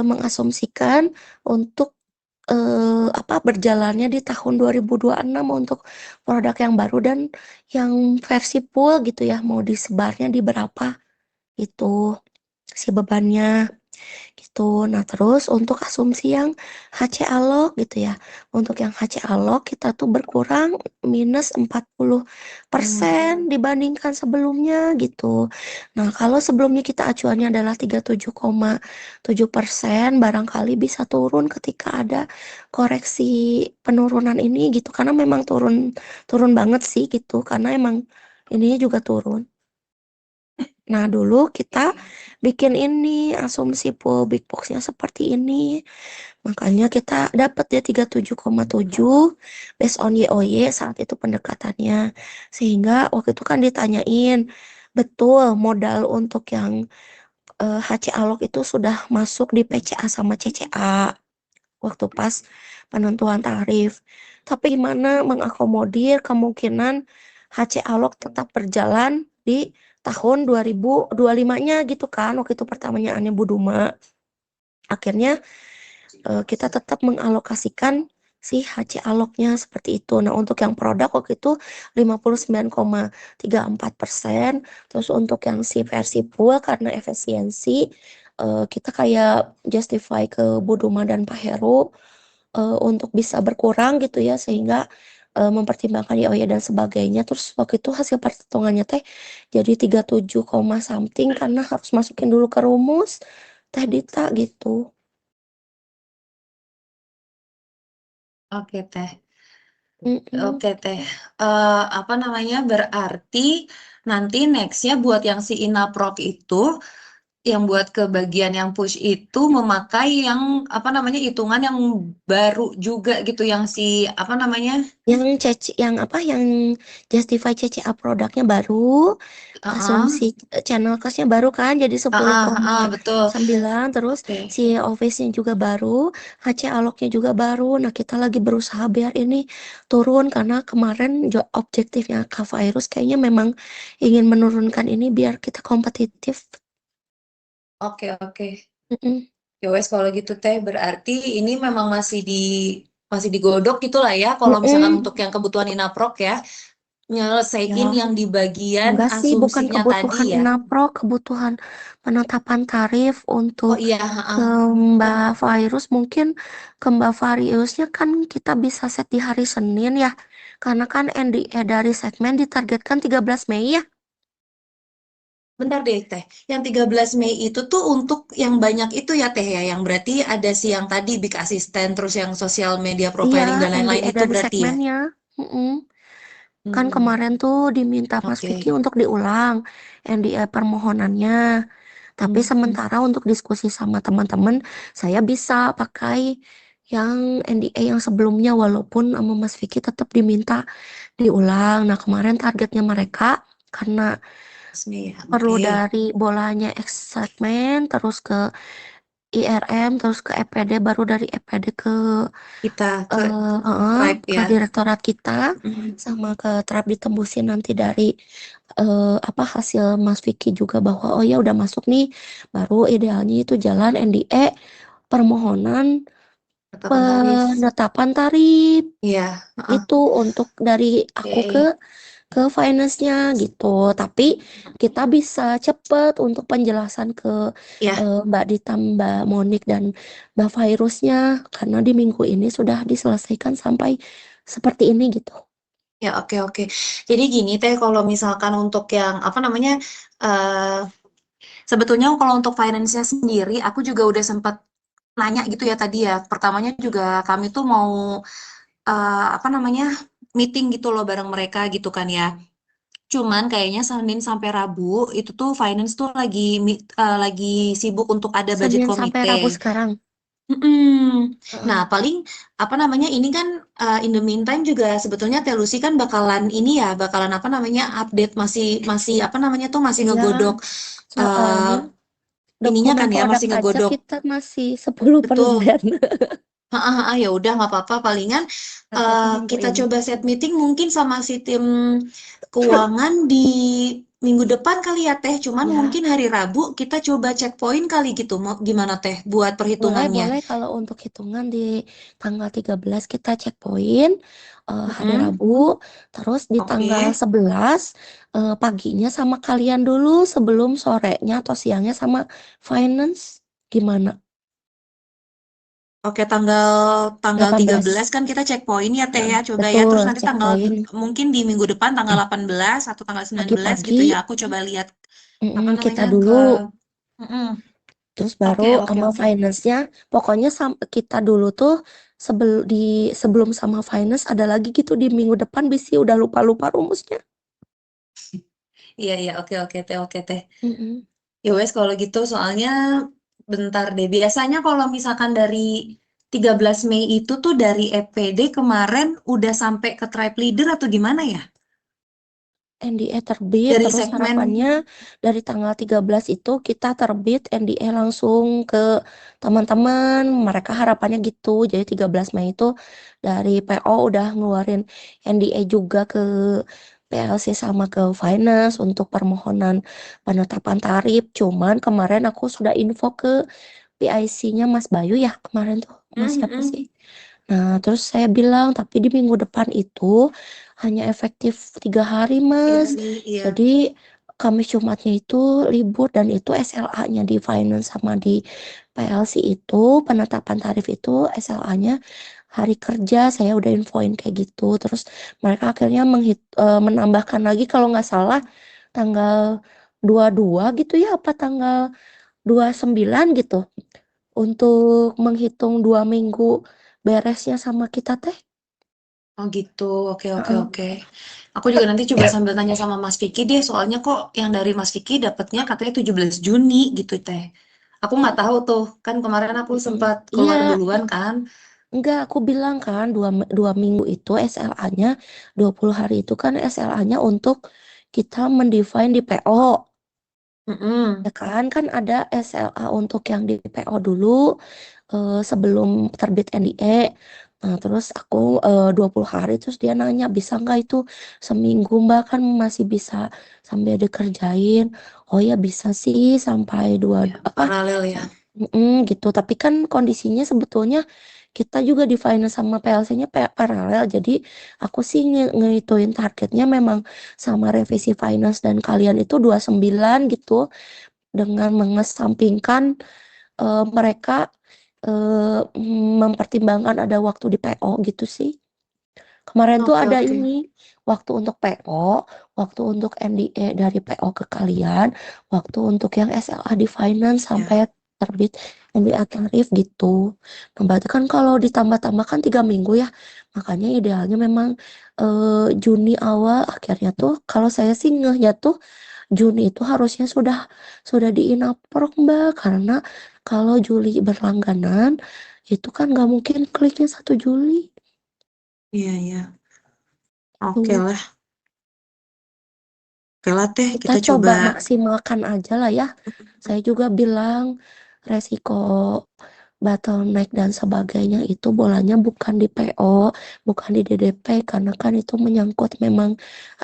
mengasumsikan untuk berjalannya di tahun 2026 untuk produk yang baru dan yang versi full gitu ya, mau disebarnya di berapa itu si bebannya gitu. Nah, terus untuk asumsi yang HC alok gitu ya. Untuk yang HC alok kita tuh berkurang minus 40% dibandingkan sebelumnya gitu. Nah, kalau sebelumnya kita acuannya adalah 37,7%, barangkali bisa turun ketika ada koreksi penurunan ini gitu. Karena memang turun turun banget sih gitu. Karena emang ininya juga turun. Nah, dulu kita bikin ini asumsi full big box-nya seperti ini. Makanya kita dapat ya 37,7 based on YOY saat itu pendekatannya. Sehingga waktu itu kan ditanyain, betul modal untuk yang HC Alok itu sudah masuk di PCA sama CCA waktu pas penentuan tarif. Tapi gimana mengakomodir kemungkinan HC Alok tetap berjalan di tahun 2025-nya gitu kan. Waktu itu pertanyaannya Bu Duma. Akhirnya kita tetap mengalokasikan si HC Aloknya seperti itu. Nah, untuk yang produk waktu itu 59,34%. Terus untuk yang si versi full karena efisiensi, kita kayak justify ke Bu Duma dan Pak Heru untuk bisa berkurang gitu ya, sehingga mempertimbangkan ya dan sebagainya. Terus waktu itu hasil perhitungannya teh jadi 37, something karena harus masukin dulu ke rumus teh Dita gitu. Oke, Teh. Mm-mm. Oke, Teh. Apa namanya? Berarti nanti nextnya buat yang si Inaprok itu, yang buat ke bagian yang push itu memakai yang apa namanya, hitungan yang baru juga gitu, yang si apa namanya? Yang justify CCA produknya baru, Heeh. asumsi channel cost-nya baru kan jadi sepuluh koma Betul. sembilan terus Oke. si office-nya juga baru, HC aloknya juga baru. Nah, kita lagi berusaha biar ini turun karena kemarin objektifnya Kak Virus kayaknya memang ingin menurunkan ini biar kita kompetitif. Oke. Mm-mm. Ya wes kalau gitu, Teh, berarti ini memang masih digodok gitulah ya kalau misalkan Mm-mm. untuk yang kebutuhan Inaprok ya, nyelesain Ya. yang di bagian Enggak sih, bukan asumsinya tadi kebutuhan ya. Inapro, kebutuhan penetapan tarif Oh untuk iya, ke Mbak Virus. Mungkin ke Mbak Virusnya kan kita bisa set di hari Senin ya. Karena kan NDA dari segmen ditargetkan 13 Mei ya. Bentar deh Teh, yang 13 Mei itu tuh untuk yang banyak itu ya Teh ya, yang berarti ada si yang tadi Big Assistant, terus yang social media Iya, profiling dan lain-lain NDE itu dari berarti ya? segmennya. Mm-mm. Kan Hmm, kemarin tuh diminta Mas Vicky oke. untuk diulang NDE permohonannya. Tapi Hmm, sementara untuk diskusi sama teman-teman, saya bisa pakai yang NDA yang sebelumnya walaupun sama Mas Vicky tetap diminta diulang. Nah, kemarin targetnya mereka karena 13 Mei ya, perlu oke. dari bolanya eksamen, terus ke IRM, terus ke EPD, baru dari EPD ke Kita ke Tribe ke ya. direktorat kita, Hmm, sama ke TRAP ditembusin nanti dari apa hasil Mas Vicky juga bahwa oh ya udah masuk nih, baru idealnya itu jalan NDE permohonan Penetapan tarif. penetapan tarif Iya, heeh. itu untuk dari aku Oke. ke finance-nya gitu. Tapi kita bisa cepet untuk penjelasan ke Ya, Mbak Dita, Mbak Monik, dan Mbak Fairusnya karena di minggu ini sudah diselesaikan sampai seperti ini gitu. ya oke oke. Jadi gini Teh, kalau misalkan untuk yang apa namanya, eh sebetulnya kalau untuk finance-nya sendiri, aku juga udah sempat nanya gitu ya tadi ya. Pertamanya juga kami tuh mau apa namanya meeting gitu loh bareng mereka gitu kan ya. Cuman kayaknya Senin sampai Rabu itu tuh finance tuh lagi sibuk untuk ada budget Senin sampai komite. Rabu sekarang. Mm-mm. Nah, Heeh. paling apa namanya ini kan in the meantime juga sebetulnya Telusi kan bakalan ini ya, bakalan apa namanya update masih masih apa namanya tuh masih Iya, ngegodok eh soalnya ininya dokumen kan ya, produk masih aja ngegodok kita masih 10%. betul. Ya udah nggak apa-apa. Palingan Tapi minggu kita ini. coba set meeting mungkin sama si tim keuangan di minggu depan kali ya Teh. Cuman Ya, mungkin hari Rabu kita coba cek poin kali gitu. Mau gimana Teh buat boleh, perhitungannya? boleh kalau untuk hitungan di tanggal 13 kita cek poin hari Mm-mm. Rabu, terus di tanggal Oke. 11 paginya sama kalian dulu sebelum sorenya atau siangnya sama finance. Gimana? Oke, tanggal tanggal 13 18. kan kita cek poin ya Teh Nah, ya, coba ya. betul, Terus nanti cek tanggal poin mungkin di minggu depan tanggal 18 atau tanggal 19 gitu pagi-pagi. ya. Aku coba lihat apa Kita namanya ke dulu, Mm-mm. terus baru Oke, oke, sama oke. finance-nya. Pokoknya kita dulu tuh sebelum sama finance ada lagi gitu di minggu depan bisi udah lupa-lupa rumusnya. Iya, iya, oke, oke, Teh, oke, Teh. Mm-mm. Ya wes kalau gitu soalnya bentar deh. Biasanya kalau misalkan dari 13 Mei itu tuh dari EPD kemarin udah sampai ke tribe leader atau gimana ya? NDA terbit, Dari terus segmen harapannya dari tanggal 13 itu kita terbit NDA langsung ke teman-teman. Mereka harapannya gitu. Jadi 13 Mei itu dari PO udah ngeluarin NDA juga ke PLC sama ke finance untuk permohonan penetapan tarif. Cuman kemarin aku sudah info ke PIC-nya Mas Bayu ya kemarin tuh. Mas siapa sih? Mm-mm. Nah, terus saya bilang, tapi di minggu depan itu hanya efektif 3 hari, Ya, Mas. iya. Jadi, Kamis Jumatnya itu libur dan itu SLA-nya di finance sama di PLC itu, penetapan tarif itu SLA-nya hari kerja. Saya udah infoin kayak gitu. Terus mereka akhirnya menambahkan lagi kalau nggak salah tanggal 22 gitu ya, apa tanggal 29 gitu untuk menghitung 2 minggu beresnya sama kita teh. Oh gitu, oke oke Heeh. oke. Aku juga nanti coba sambil tanya sama Mas Vicky deh, soalnya kok yang dari Mas Vicky dapatnya katanya 17 Juni gitu teh. Aku nggak tahu tuh, kan kemarin aku Mm-mm. sempat Iya, keluar duluan kan. enggak aku bilang kan dua minggu itu SLA-nya 20 hari itu kan SLA-nya untuk kita mendefine di PO. Mm-mm. Ya kan ada SLA untuk yang di PO dulu sebelum terbit NDE. Nah, terus aku 20 hari terus dia nanya bisa nggak itu seminggu Mbak kan masih bisa sambil dikerjain. Oh ya bisa sih sampai dua Ya, apa paralel ya. gitu. Tapi kan kondisinya sebetulnya kita juga di finance sama PLC-nya paralel. Jadi aku sih ngehituin targetnya memang sama revisi finance dan kalian itu 29 gitu dengan mengesampingkan mereka mempertimbangkan ada waktu di PO gitu sih. Kemarin tuh Oke, ada oke. ini, waktu untuk PO, waktu untuk NDE dari PO ke kalian, waktu untuk yang SLA di finance Ya. sampai terbit NDA tarif gitu. Nah, berarti kan kalau ditambah-tambah kan 3 minggu ya. Makanya idealnya memang Juni awal akhirnya tuh kalau saya sih ngehnya tuh Juni itu harusnya sudah diinapor Mbak, karena kalau Juli berlangganan itu kan nggak mungkin kliknya 1 Juli. Iya, iya. Oke Tuh. lah. Oke lah Teh, Kita kita coba coba. maksimalkan aja lah ya. Saya juga bilang resiko bottleneck dan sebagainya itu bolanya bukan di PO, bukan di DDP, karena kan itu menyangkut memang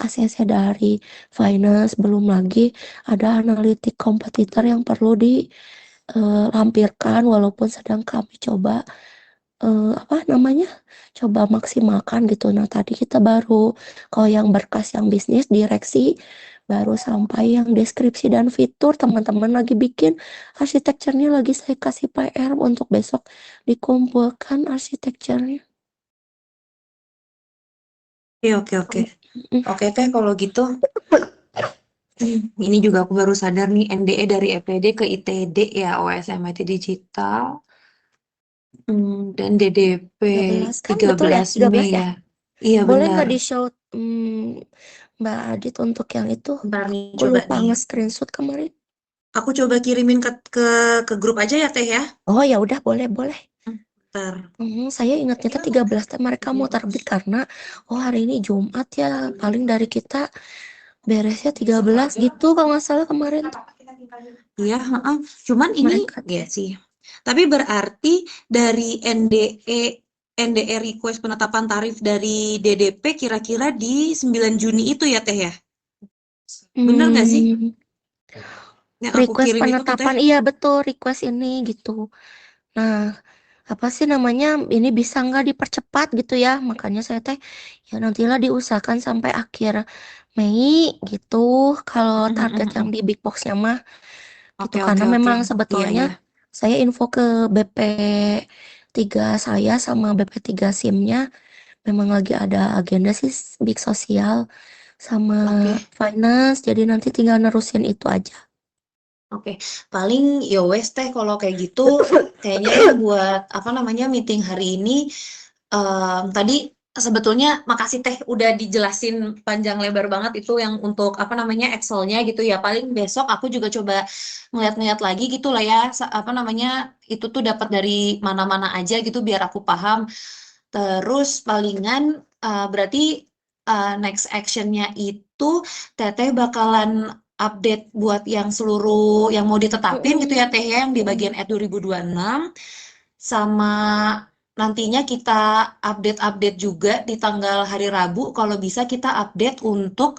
ACC dari finance, belum lagi ada analitik kompetitor yang perlu dilampirkan walaupun sedang kami coba apa namanya, coba maksimalkan gitu. Nah tadi kita baru kalau yang berkas yang bisnis direksi baru sampai yang deskripsi dan fitur, teman-teman lagi bikin arsitekturnya, lagi saya kasih PR untuk besok dikumpulkan arsitekturnya. Oke, oke, oke. Mm. Oke Teh, kalau gitu. Ini juga aku baru sadar nih, NDE dari EPD ke ITD ya, OSM IT Digital. Dan DDP 13 kan betul ya, 13 Mei 13 ya. ya. Iya Boleh benar. nggak di show Mbak Adit untuk yang itu? Bentar nih, Aku coba lupa nih. nge-screenshot kemarin. Aku coba kirimin ke grup aja ya Teh ya. Oh ya udah, boleh boleh. Bentar. Saya ingatnya tuh 13 teh mereka mau terbit karena hari ini Jumat ya, paling dari kita beresnya 13 gitu kalau nggak salah kemarin tuh Iya, heeh. Cuman ini mereka. ya sih. Tapi berarti dari NDE request penetapan tarif dari DDP kira-kira di 9 Juni itu ya Teh ya. Bener nggak sih? Hmm, Yang aku request kirim itu Teh. penetapan iya betul, request ini gitu. Nah, apa sih namanya, ini bisa nggak dipercepat gitu ya, makanya saya teh ya nantilah diusahakan sampai akhir Mei gitu kalau target yang di big boxnya mah gitu, Oke, karena oke, oke. memang Iya, sebetulnya iya. saya info ke BP3 saya sama BP3 SIM-nya memang lagi ada agenda sih big sosial sama Oke. finance, jadi nanti tinggal nerusin itu aja. Oke, paling ya wes Teh kalau kayak gitu kayaknya Teh buat apa namanya meeting hari ini tadi sebetulnya makasih Teh udah dijelasin panjang lebar banget itu yang untuk apa namanya Excel-nya gitu ya. Paling besok aku juga coba ngeliat-ngeliat lagi gitu lah ya apa namanya itu tuh dapat dari mana-mana aja gitu biar aku paham. Terus palingan berarti next action-nya itu Teteh bakalan update buat yang seluruh yang mau ditetapin gitu Mm-mm. ya Teh ya, yang di bagian Mm-mm. Ad 2026 sama nantinya kita update-update juga di tanggal hari Rabu kalau bisa kita update untuk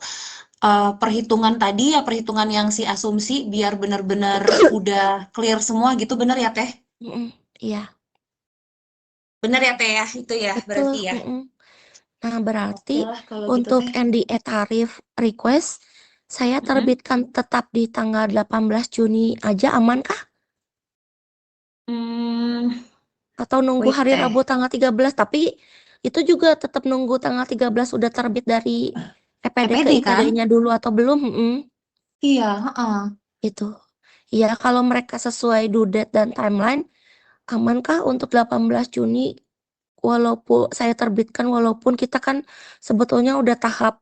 perhitungan tadi ya, perhitungan yang si asumsi biar benar-benar udah clear semua gitu, bener ya Teh? Mm-mm. Iya, Bener ya Teh ya, itu ya betul. berarti ya. Mm-mm. Nah, berarti Oke lah kalau gitu untuk Teh. NDE tarif request saya Mm-mm. terbitkan tetap di tanggal 18 Juni aja, aman kah? Hmm, Atau nunggu wait hari Teh. Rabu tanggal 13? Tapi itu juga tetap nunggu tanggal 13 udah terbit dari EPD ke EPD kan? ITD-nya dulu atau belum? Iya, heeh. Itu. Ya, kalau mereka sesuai due date dan timeline, amankah untuk 18 Juni walaupun saya terbitkan, walaupun kita kan sebetulnya udah tahap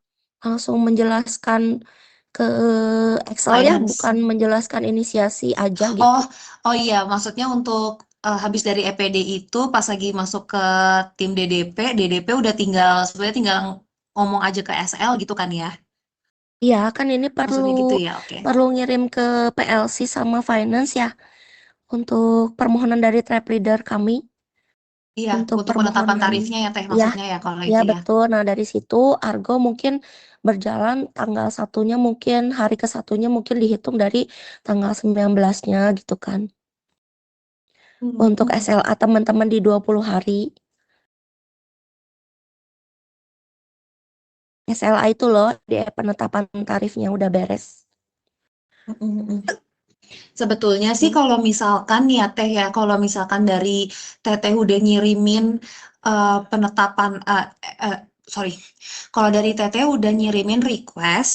langsung menjelaskan ke Excel ya, Finance. bukan menjelaskan inisiasi aja gitu. Oh, oh iya, maksudnya untuk habis dari EPD itu pas lagi masuk ke tim DDP udah tinggal sebenarnya tinggal ngomong aja ke SL gitu kan ya. Iya, kan ini perlu Maksudnya gitu ya, oke. perlu ngirim ke PLC sama finance ya untuk permohonan dari trap leader kami Iya, untuk untuk penetapan permohonan tarifnya ya Teh ya. maksudnya ya kalau Ya itu ya. betul. Nah dari situ Argo mungkin berjalan tanggal satunya, mungkin hari ke satunya mungkin dihitung dari tanggal 19-nya gitu kan. Untuk Hmm. SLA teman-teman di 20 hari. SLA itu loh di penetapan tarifnya udah beres. Mm-mm. Sebetulnya sih Hmm. kalau misalkan ya Teh ya, kalau misalkan dari Teteh udah ngirimin penetapan sorry, kalau dari Teteh udah ngirimin request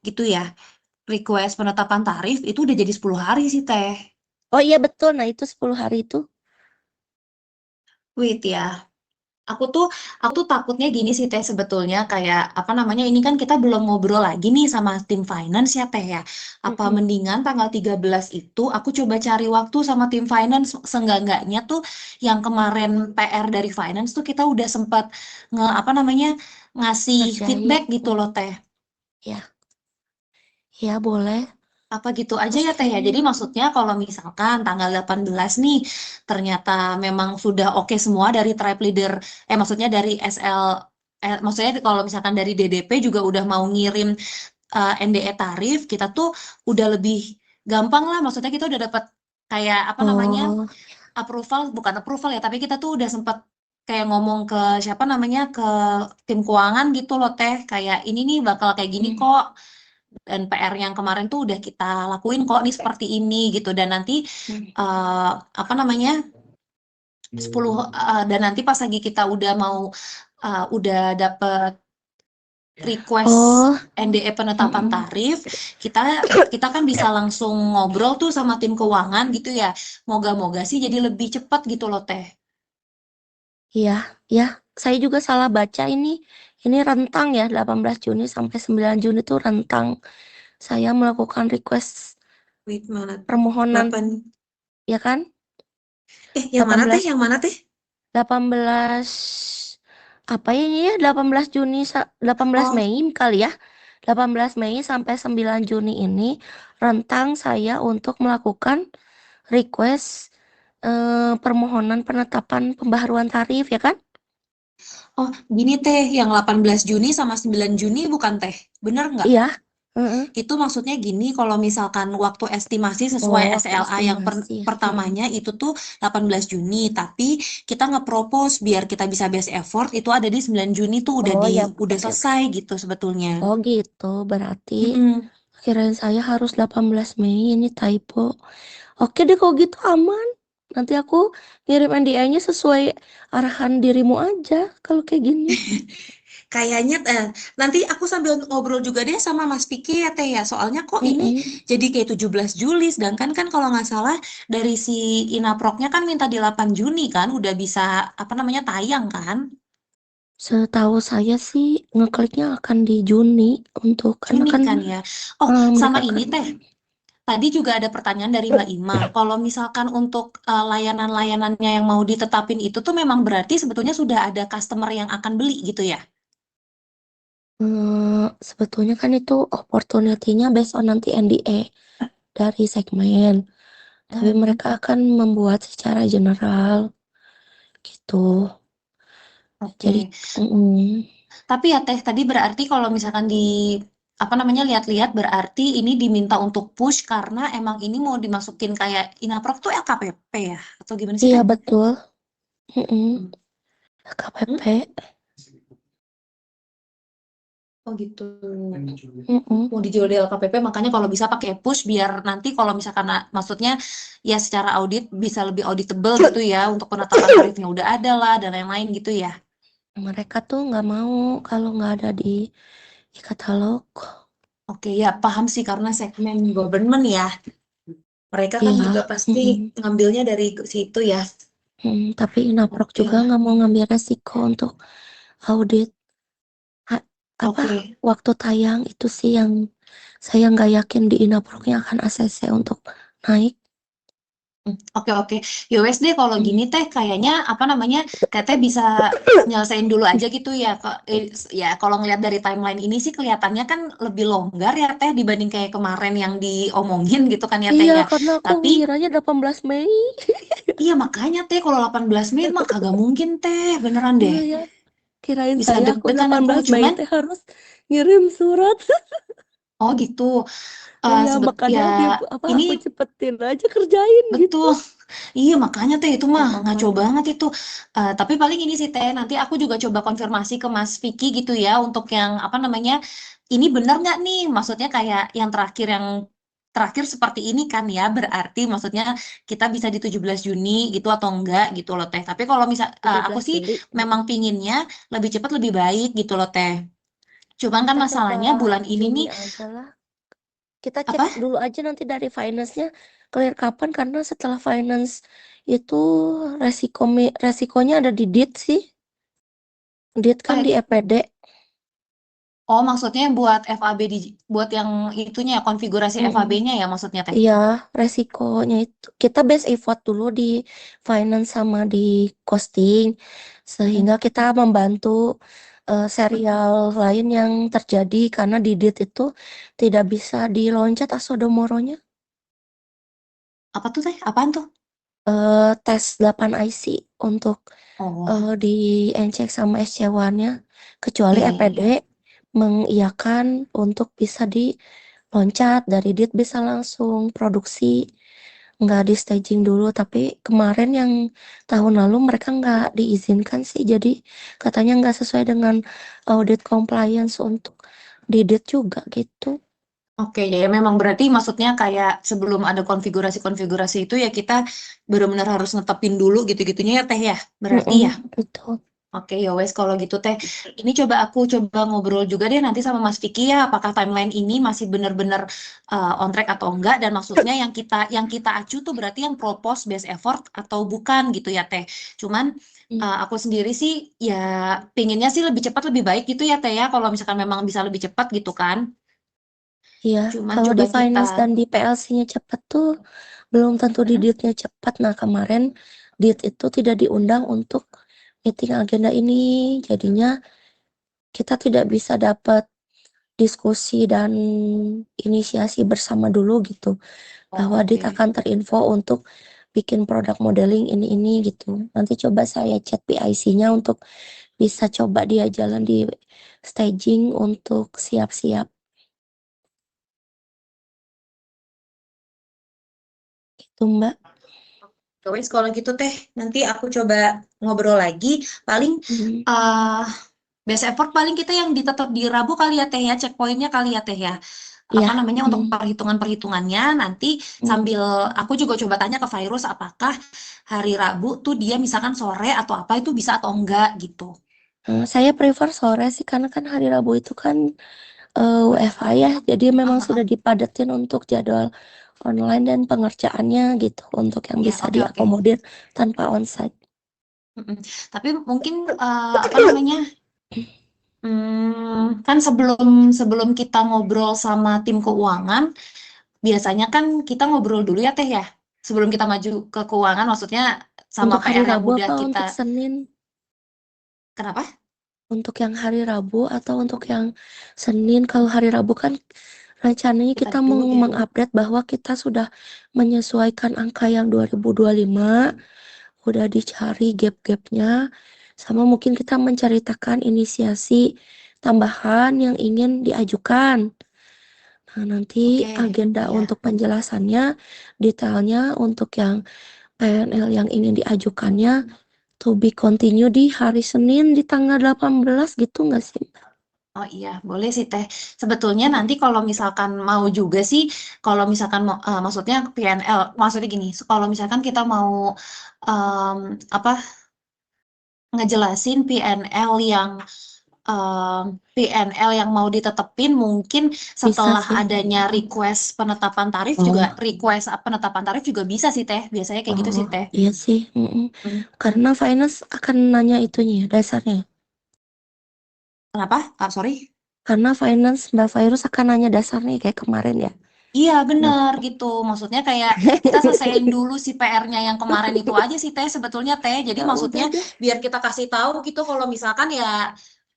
gitu ya, request penetapan tarif itu udah jadi 10 hari sih Teh. Oh iya betul, nah itu 10 hari itu. Wait ya, aku tuh takutnya gini sih Teh sebetulnya kayak apa namanya ini kan kita belum ngobrol lagi nih sama tim finance ya Teh ya. Apa Mm-mm. mendingan tanggal 13 itu aku coba cari waktu sama tim finance seenggak-enggaknya tuh yang kemarin PR dari finance tuh kita udah sempat apa namanya ngasih Ngerjain. feedback gitu loh Teh. Ya, ya boleh. Apa gitu aja ya Teh Oke. ya. Jadi maksudnya kalau misalkan tanggal 18 nih ternyata memang sudah oke semua dari tribe leader maksudnya dari SL maksudnya kalau misalkan dari DDP juga udah mau ngirim NDE tarif, kita tuh udah lebih gampang lah maksudnya kita udah dapat kayak apa namanya Oh, approval bukan approval ya, tapi kita tuh udah sempat kayak ngomong ke siapa namanya ke tim keuangan gitu loh Teh, kayak ini nih bakal kayak gini mm. kok dan PR yang kemarin tuh udah kita lakuin kok nih seperti ini gitu dan nanti Mm. apa namanya 10 dan nanti pas lagi kita udah mau udah dapet request Oh, NDE penetapan mm-mm. tarif kita kita kan bisa langsung ngobrol tuh sama tim keuangan gitu ya, moga-moga sih jadi lebih cepat gitu loh Teh. Iya, ya. Saya juga salah baca ini. Ini rentang ya, 18 Juni sampai 9 Juni itu rentang. Saya melakukan request Wait mana permohonan, 8 ya kan? yang mana Teh 18 yang mana Teh 18 apa ini ya? 18 Juni 18 oh Mei kali ya. 18 Mei sampai 9 Juni ini rentang saya untuk melakukan request permohonan penetapan pembaharuan tarif ya kan? oh gini Teh yang 18 Juni sama 9 Juni bukan Teh, bener nggak? Iya. Heeh. Itu maksudnya gini, kalau misalkan waktu estimasi sesuai Oh, waktu SLA yang estimasi. Mm-mm. pertamanya itu tuh 18 Juni, tapi kita nge-propose biar kita bisa best effort itu ada di 9 Juni tuh Oh ya, udah oke oke. selesai gitu sebetulnya. Oh gitu, berarti Mm-mm. kirain saya harus 18 Mei ini typo. Oke deh kalau gitu aman. Nanti aku ngirim NDA-nya sesuai arahan dirimu aja kalau kayak gini. Kayaknya nanti aku sambil ngobrol juga deh sama Mas Piki ya Teh ya, soalnya kok ini Mm-mm. jadi kayak 17 Juli, sedangkan kan kalau nggak salah dari si Inaproknya kan minta di 8 Juni kan, udah bisa apa namanya tayang kan? Setahu saya sih ngekliknya akan di Juni untuk karena Juni kan kan ya. Oh, sama mereka ini kan Teh. Tadi juga ada pertanyaan dari Mbak Ima. Kalau misalkan untuk layanan-layanannya yang mau ditetapin itu tuh memang berarti sebetulnya sudah ada customer yang akan beli gitu ya? sebetulnya kan itu opportunity-nya based on nanti NDA dari segmen. Tapi Hmm. mereka akan membuat secara general gitu. Jadi, Oke. mm-mm. Tapi ya Teh, tadi berarti kalau misalkan di apa namanya lihat-lihat berarti ini diminta untuk push karena emang ini mau dimasukin kayak Inaprok tuh LKPP ya? Atau gimana sih Iya Teh? betul. Mm-mm. Hmm? KPP. Oh gitu. Mm-mm. Mau dijual di LKPP makanya kalau bisa pakai push biar nanti kalau misalkan maksudnya ya secara audit bisa lebih auditable gitu ya untuk penetapan tarifnya udah ada lah dan lain-lain gitu ya. Mereka tuh nggak mau kalau nggak ada di e-katalog. Oke ya paham sih karena segmen government ya. Mereka kan Iya. juga pasti Mm-mm. ngambilnya dari situ ya. Tapi Inaprok Oke juga lah. nggak mau ngambil resiko untuk audit. Ha- apa Oke. waktu tayang itu sih yang saya nggak yakin di Inaproknya akan ACC untuk naik. Oke oke. Ya wes deh kalau gini Mm. teh kayaknya apa namanya teteh bisa nyelesain dulu aja gitu ya. Ya kalau ngeliat dari timeline ini sih kelihatannya kan lebih longgar ya teh dibanding kayak kemarin yang diomongin gitu kan ya teh Iya, ya. karena aku Tapi ngiranya 18 Mei. iya makanya teh kalau 18 Mei mah kagak mungkin teh beneran deh. Iya ya, kirain Bisa saya aku deg-degan aku 18 Mei cuman teh harus ngirim surat. oh gitu. Iya, Ya makanya apa ini aku cepetin aja kerjain gitu. betul. Iya, makanya teh itu mah ngaco Heeh. banget itu. Tapi paling ini sih teh, nanti aku juga coba konfirmasi ke Mas Vicky gitu ya untuk yang apa namanya, ini bener nggak nih? Maksudnya kayak yang terakhir yang terakhir seperti ini kan ya, berarti maksudnya kita bisa di 17 Juni gitu atau enggak gitu loh Teh. Tapi kalau misal aku 17 sih Juli. memang pinginnya lebih cepat lebih baik gitu loh Teh. Cuman kan Kita coba masalahnya bulan ini Juni nih aja lah. Kita cek apa? dulu aja nanti dari finance-nya clear kapan, karena setelah finance itu resikonya ada di DIT sih. DIT kan Eh, di EPD. Oh, maksudnya buat FAB buat yang itunya ya, konfigurasi Mm-mm. FAB-nya ya maksudnya Teh. Iya, resikonya itu kita base effort dulu di finance sama di costing, sehingga Mm-mm. kita membantu serial lain yang terjadi karena di DIT itu tidak bisa diloncat asodomoronya. Apa tuh Teh? Apaan tuh? Tes 8 IC untuk Oh, di NCEX sama SC1-nya, kecuali iya iya EPD iya. mengiyakan untuk bisa diloncat dari DIT, bisa langsung produksi, nggak di staging dulu. Tapi kemarin yang tahun lalu mereka nggak diizinkan sih, jadi katanya nggak sesuai dengan audit compliance untuk di DIT juga gitu. Oke, ya memang berarti maksudnya kayak sebelum ada konfigurasi-konfigurasi itu ya kita benar-benar harus ngetepin dulu gitu-gitunya ya Teh ya. Berarti ya. Betul. Oke, ya wes kalau gitu Teh. Ini aku coba ngobrol juga deh nanti sama Mas Vicky ya, apakah timeline ini masih benar-benar on track atau enggak, dan maksudnya yang kita acu tuh berarti yang propose best effort atau bukan gitu ya Teh. Cuman aku sendiri sih ya pinginnya sih lebih cepat lebih baik gitu ya Teh ya, kalau misalkan memang bisa lebih cepat gitu kan. Iya, Cuman kalau coba di kita finance dan di PLC-nya cepat tuh belum tentu di Mm-mm. DIT-nya cepat. Nah, kemarin DIT itu tidak diundang untuk meeting agenda ini. Jadinya kita tidak bisa dapat diskusi dan inisiasi bersama dulu gitu. Bahwa Oh, DIT oke. akan terinfo untuk bikin produk modeling ini gitu. Nanti coba saya chat PIC-nya untuk bisa coba dia jalan di staging untuk siap-siap gitu, Mbak. Ya wes kalau gitu Teh, nanti aku coba ngobrol lagi. Paling Hmm. eh best effort paling kita yang ditetot di Rabu kali ya Teh ya, checkpointnya kali ya Teh ya. Iya. Apa namanya untuk Hmm. perhitungan-perhitungannya nanti Hmm. sambil aku juga coba tanya ke Virus apakah hari Rabu tuh dia misalkan sore atau apa itu bisa atau enggak gitu. Saya prefer sore sih, karena kan hari Rabu itu kan WFH ya, jadi memang Ah, ah, sudah ah. dipadetin untuk jadwal online dan pengerjaannya gitu, untuk yang Ya, bisa oke oke. diakomodir tanpa onsite. Mm-mm. Tapi mungkin apa namanya? Kan sebelum sebelum kita ngobrol sama tim keuangan, biasanya kan kita ngobrol dulu ya Teh ya. Sebelum kita maju ke keuangan, maksudnya sama Untuk hari PR yang Rabu udah apa kita. untuk Senin? Kenapa? Untuk yang hari Rabu atau untuk yang Senin? Kalau hari Rabu kan rencananya Kita kita dulu deh. mengupdate bahwa kita sudah menyesuaikan angka yang 2025, udah dicari gap-gapnya, sama mungkin kita menceritakan inisiasi tambahan yang ingin diajukan. Nah, nanti Oke, agenda iya. untuk penjelasannya, detailnya untuk yang PNL yang ingin diajukannya, to be continue di hari Senin di tanggal 18 gitu nggak sih? Oh iya, boleh sih Teh. Sebetulnya nanti kalau misalkan mau juga sih, kalau misalkan maksudnya PNL, maksudnya gini, kalau misalkan kita mau em, apa ngejelasin PNL yang mau ditetepin mungkin Bisa setelah sih. adanya request penetapan tarif juga Oh, request penetapan tarif juga bisa sih Teh. Biasanya kayak gitu oh, sih Teh. iya sih. Mm-mm. Hmm. Karena finance akan nanya itunya ya, dasarnya. Kenapa? Ah, sorry. Karena finance Mbak Virus akan nanya dasarnya kayak kemarin ya. Iya Nah. bener gitu. Maksudnya kayak kita selesaiin dulu si PR-nya yang kemarin itu aja sih Teh sebetulnya Teh. Jadi Ya maksudnya udah deh. biar kita kasih tahu gitu kalau misalkan ya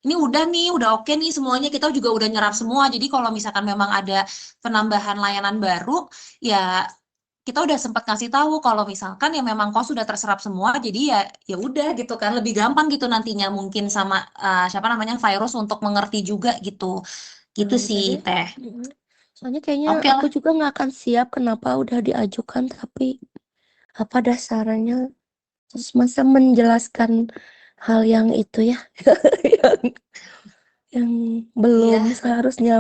ini udah nih, udah oke nih semuanya kita juga udah nyerap semua. Jadi kalau misalkan memang ada penambahan layanan baru ya kita udah sempat ngasih tahu kalau misalkan ya memang kos sudah terserap semua. Jadi ya ya udah gitu kan lebih gampang gitu nantinya mungkin sama siapa namanya Virus untuk mengerti juga gitu. Ya Gitu udah sih deh. Teh. Mm-mm. Soalnya kayaknya Oke aku lah. juga nggak akan siap kenapa udah diajukan, tapi apa dasarnya, terus masa menjelaskan hal yang itu ya, yang, yang belum Iya. seharusnya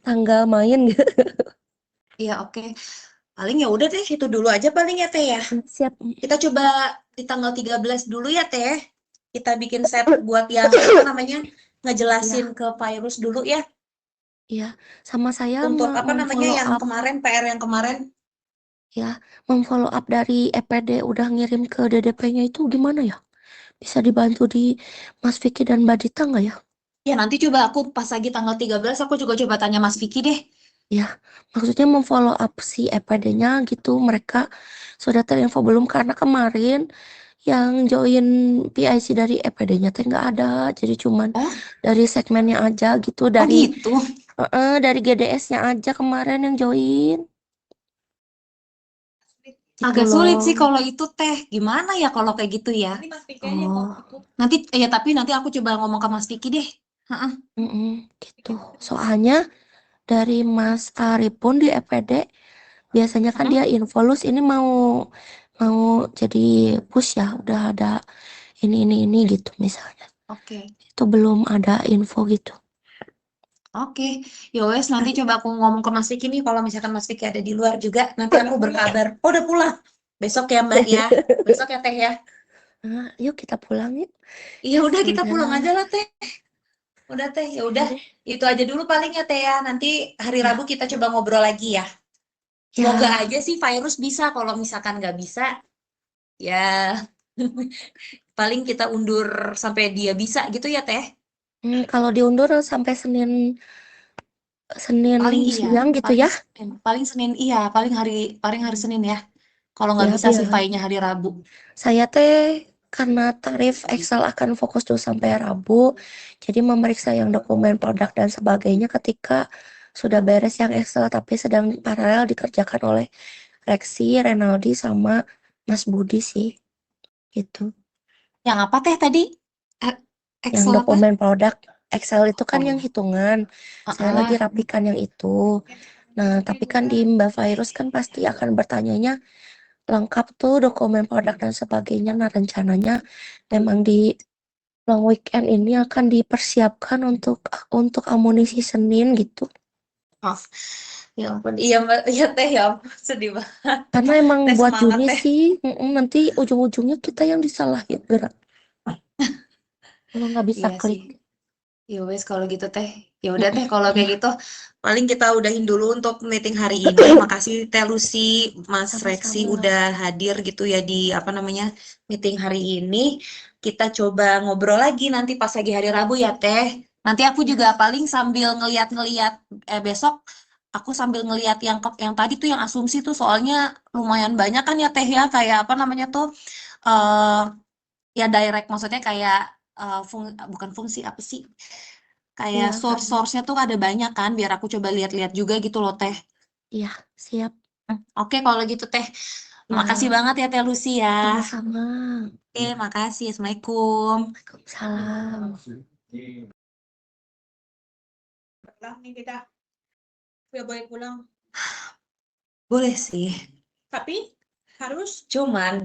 tanggal main gitu. Iya, oke. Paling ya udah deh, itu dulu aja paling ya Teh ya. Siap. Kita coba di tanggal 13 dulu ya Teh. Kita bikin set buat yang apa namanya? Ngejelasin Ya, ke virus dulu ya. ya. Sama saya Untuk apa namanya memfollow yang up, kemarin, PR yang kemarin. ya, memfollow up dari EPD udah ngirim ke DDP-nya itu gimana ya? Bisa dibantu di Mas Vicky dan Mbak Dita nggak ya? Ya nanti coba aku pas lagi tanggal 13 aku juga coba tanya Mas Vicky deh. Ya, maksudnya memfollow up si EPD-nya gitu. Mereka sudah terinfo belum? Karena kemarin yang join PIC dari EPD-nya teh nggak ada. Jadi cuman Oh, dari segmennya aja gitu. oh gitu. Dari GDS-nya aja kemarin yang join. Gitu Agak sulit loh. sih kalau itu Teh. Gimana ya kalau kayak gitu ya? Ini Mas Vicky aja kok Oh, itu. Nanti ya tapi nanti aku coba ngomong ke Mas Vicky deh. Heeh. gitu. Soalnya dari Mas Ari pun di EPD biasanya kan Heeh. dia involus ini mau mau jadi push ya, udah ada ini gitu misalnya. Oke. Itu belum ada info gitu. Oke, ya wes nanti coba aku ngomong ke Mas Vicky nih kalau misalkan Mas Vicky ada di luar juga nanti aku berkabar. Oh, udah pulang. Besok ya Mbak ya. Besok ya Teh ya. Nah, yuk kita pulang yuk. Iya udah Ya kita pulang udah, aja lah Teh. Udah Teh, ya ya udah. deh. Itu aja dulu paling ya Teh ya. Nanti hari Rabu Ya, kita coba ngobrol lagi ya. Semoga ya. aja sih virus bisa. Kalau misalkan nggak bisa, ya paling kita undur sampai dia bisa gitu ya Teh. Kalau diundur sampai Senin Senin Paling iya, siang gitu paling ya. paling Senin iya, paling hari Senin ya. Kalau nggak Ya bisa sih biar file-nya hari Rabu. saya teh karena tarif Excel akan fokus dulu sampai Rabu, jadi memeriksa yang dokumen produk dan sebagainya ketika sudah beres yang Excel, tapi sedang paralel dikerjakan oleh Rexi, Renaldi, sama Mas Budi sih, gitu. Yang apa Teh tadi? Eh, Yang Excel apa? dokumen produk Excel itu kan yang Oh, hitungan, saya lagi heeh. rapikan yang itu. Nah, tapi kan di Mbak Virus kan pasti akan bertanyanya lengkap tuh dokumen produk dan sebagainya. Nah, rencananya memang di long weekend ini akan dipersiapkan untuk amunisi Senin gitu. Oh, ya ampun. Iya Mbak, iya Teh ya ampun, sedih banget. Karena emang Teh buat semangat Juni Teh. sih, nanti ujung-ujungnya kita yang disalahin gerak. Kalau nggak bisa Iya sih. klik. Ya wes kalau gitu Teh. Ya udah Teh kalau kayak Ya, gitu paling kita udahin dulu untuk meeting hari ini. Makasih Teh Lucy, Mas Reksi sama-sama. udah hadir gitu ya di apa namanya meeting hari ini. Kita coba ngobrol lagi nanti pas lagi hari Rabu ya Teh. Nanti aku juga Ya, paling sambil ngeliat-ngeliat besok aku sambil ngeliat yang tadi tuh yang asumsi tuh soalnya lumayan banyak kan ya Teh ya kayak apa namanya tuh eh ya direct maksudnya kayak bukan fungsi apa sih? Kayak iya, source-nya tuh ada banyak kan, biar aku coba lihat-lihat juga gitu loh Teh. iya, siap. Oke kalau gitu Teh. Makasih Ya, banget ya Teh Lucy ya. sama-sama. Oke, makasih. Assalamualaikum. Waalaikumsalam. Pulang nih kita. Udah boleh pulang. Boleh sih. Tapi harus Cuman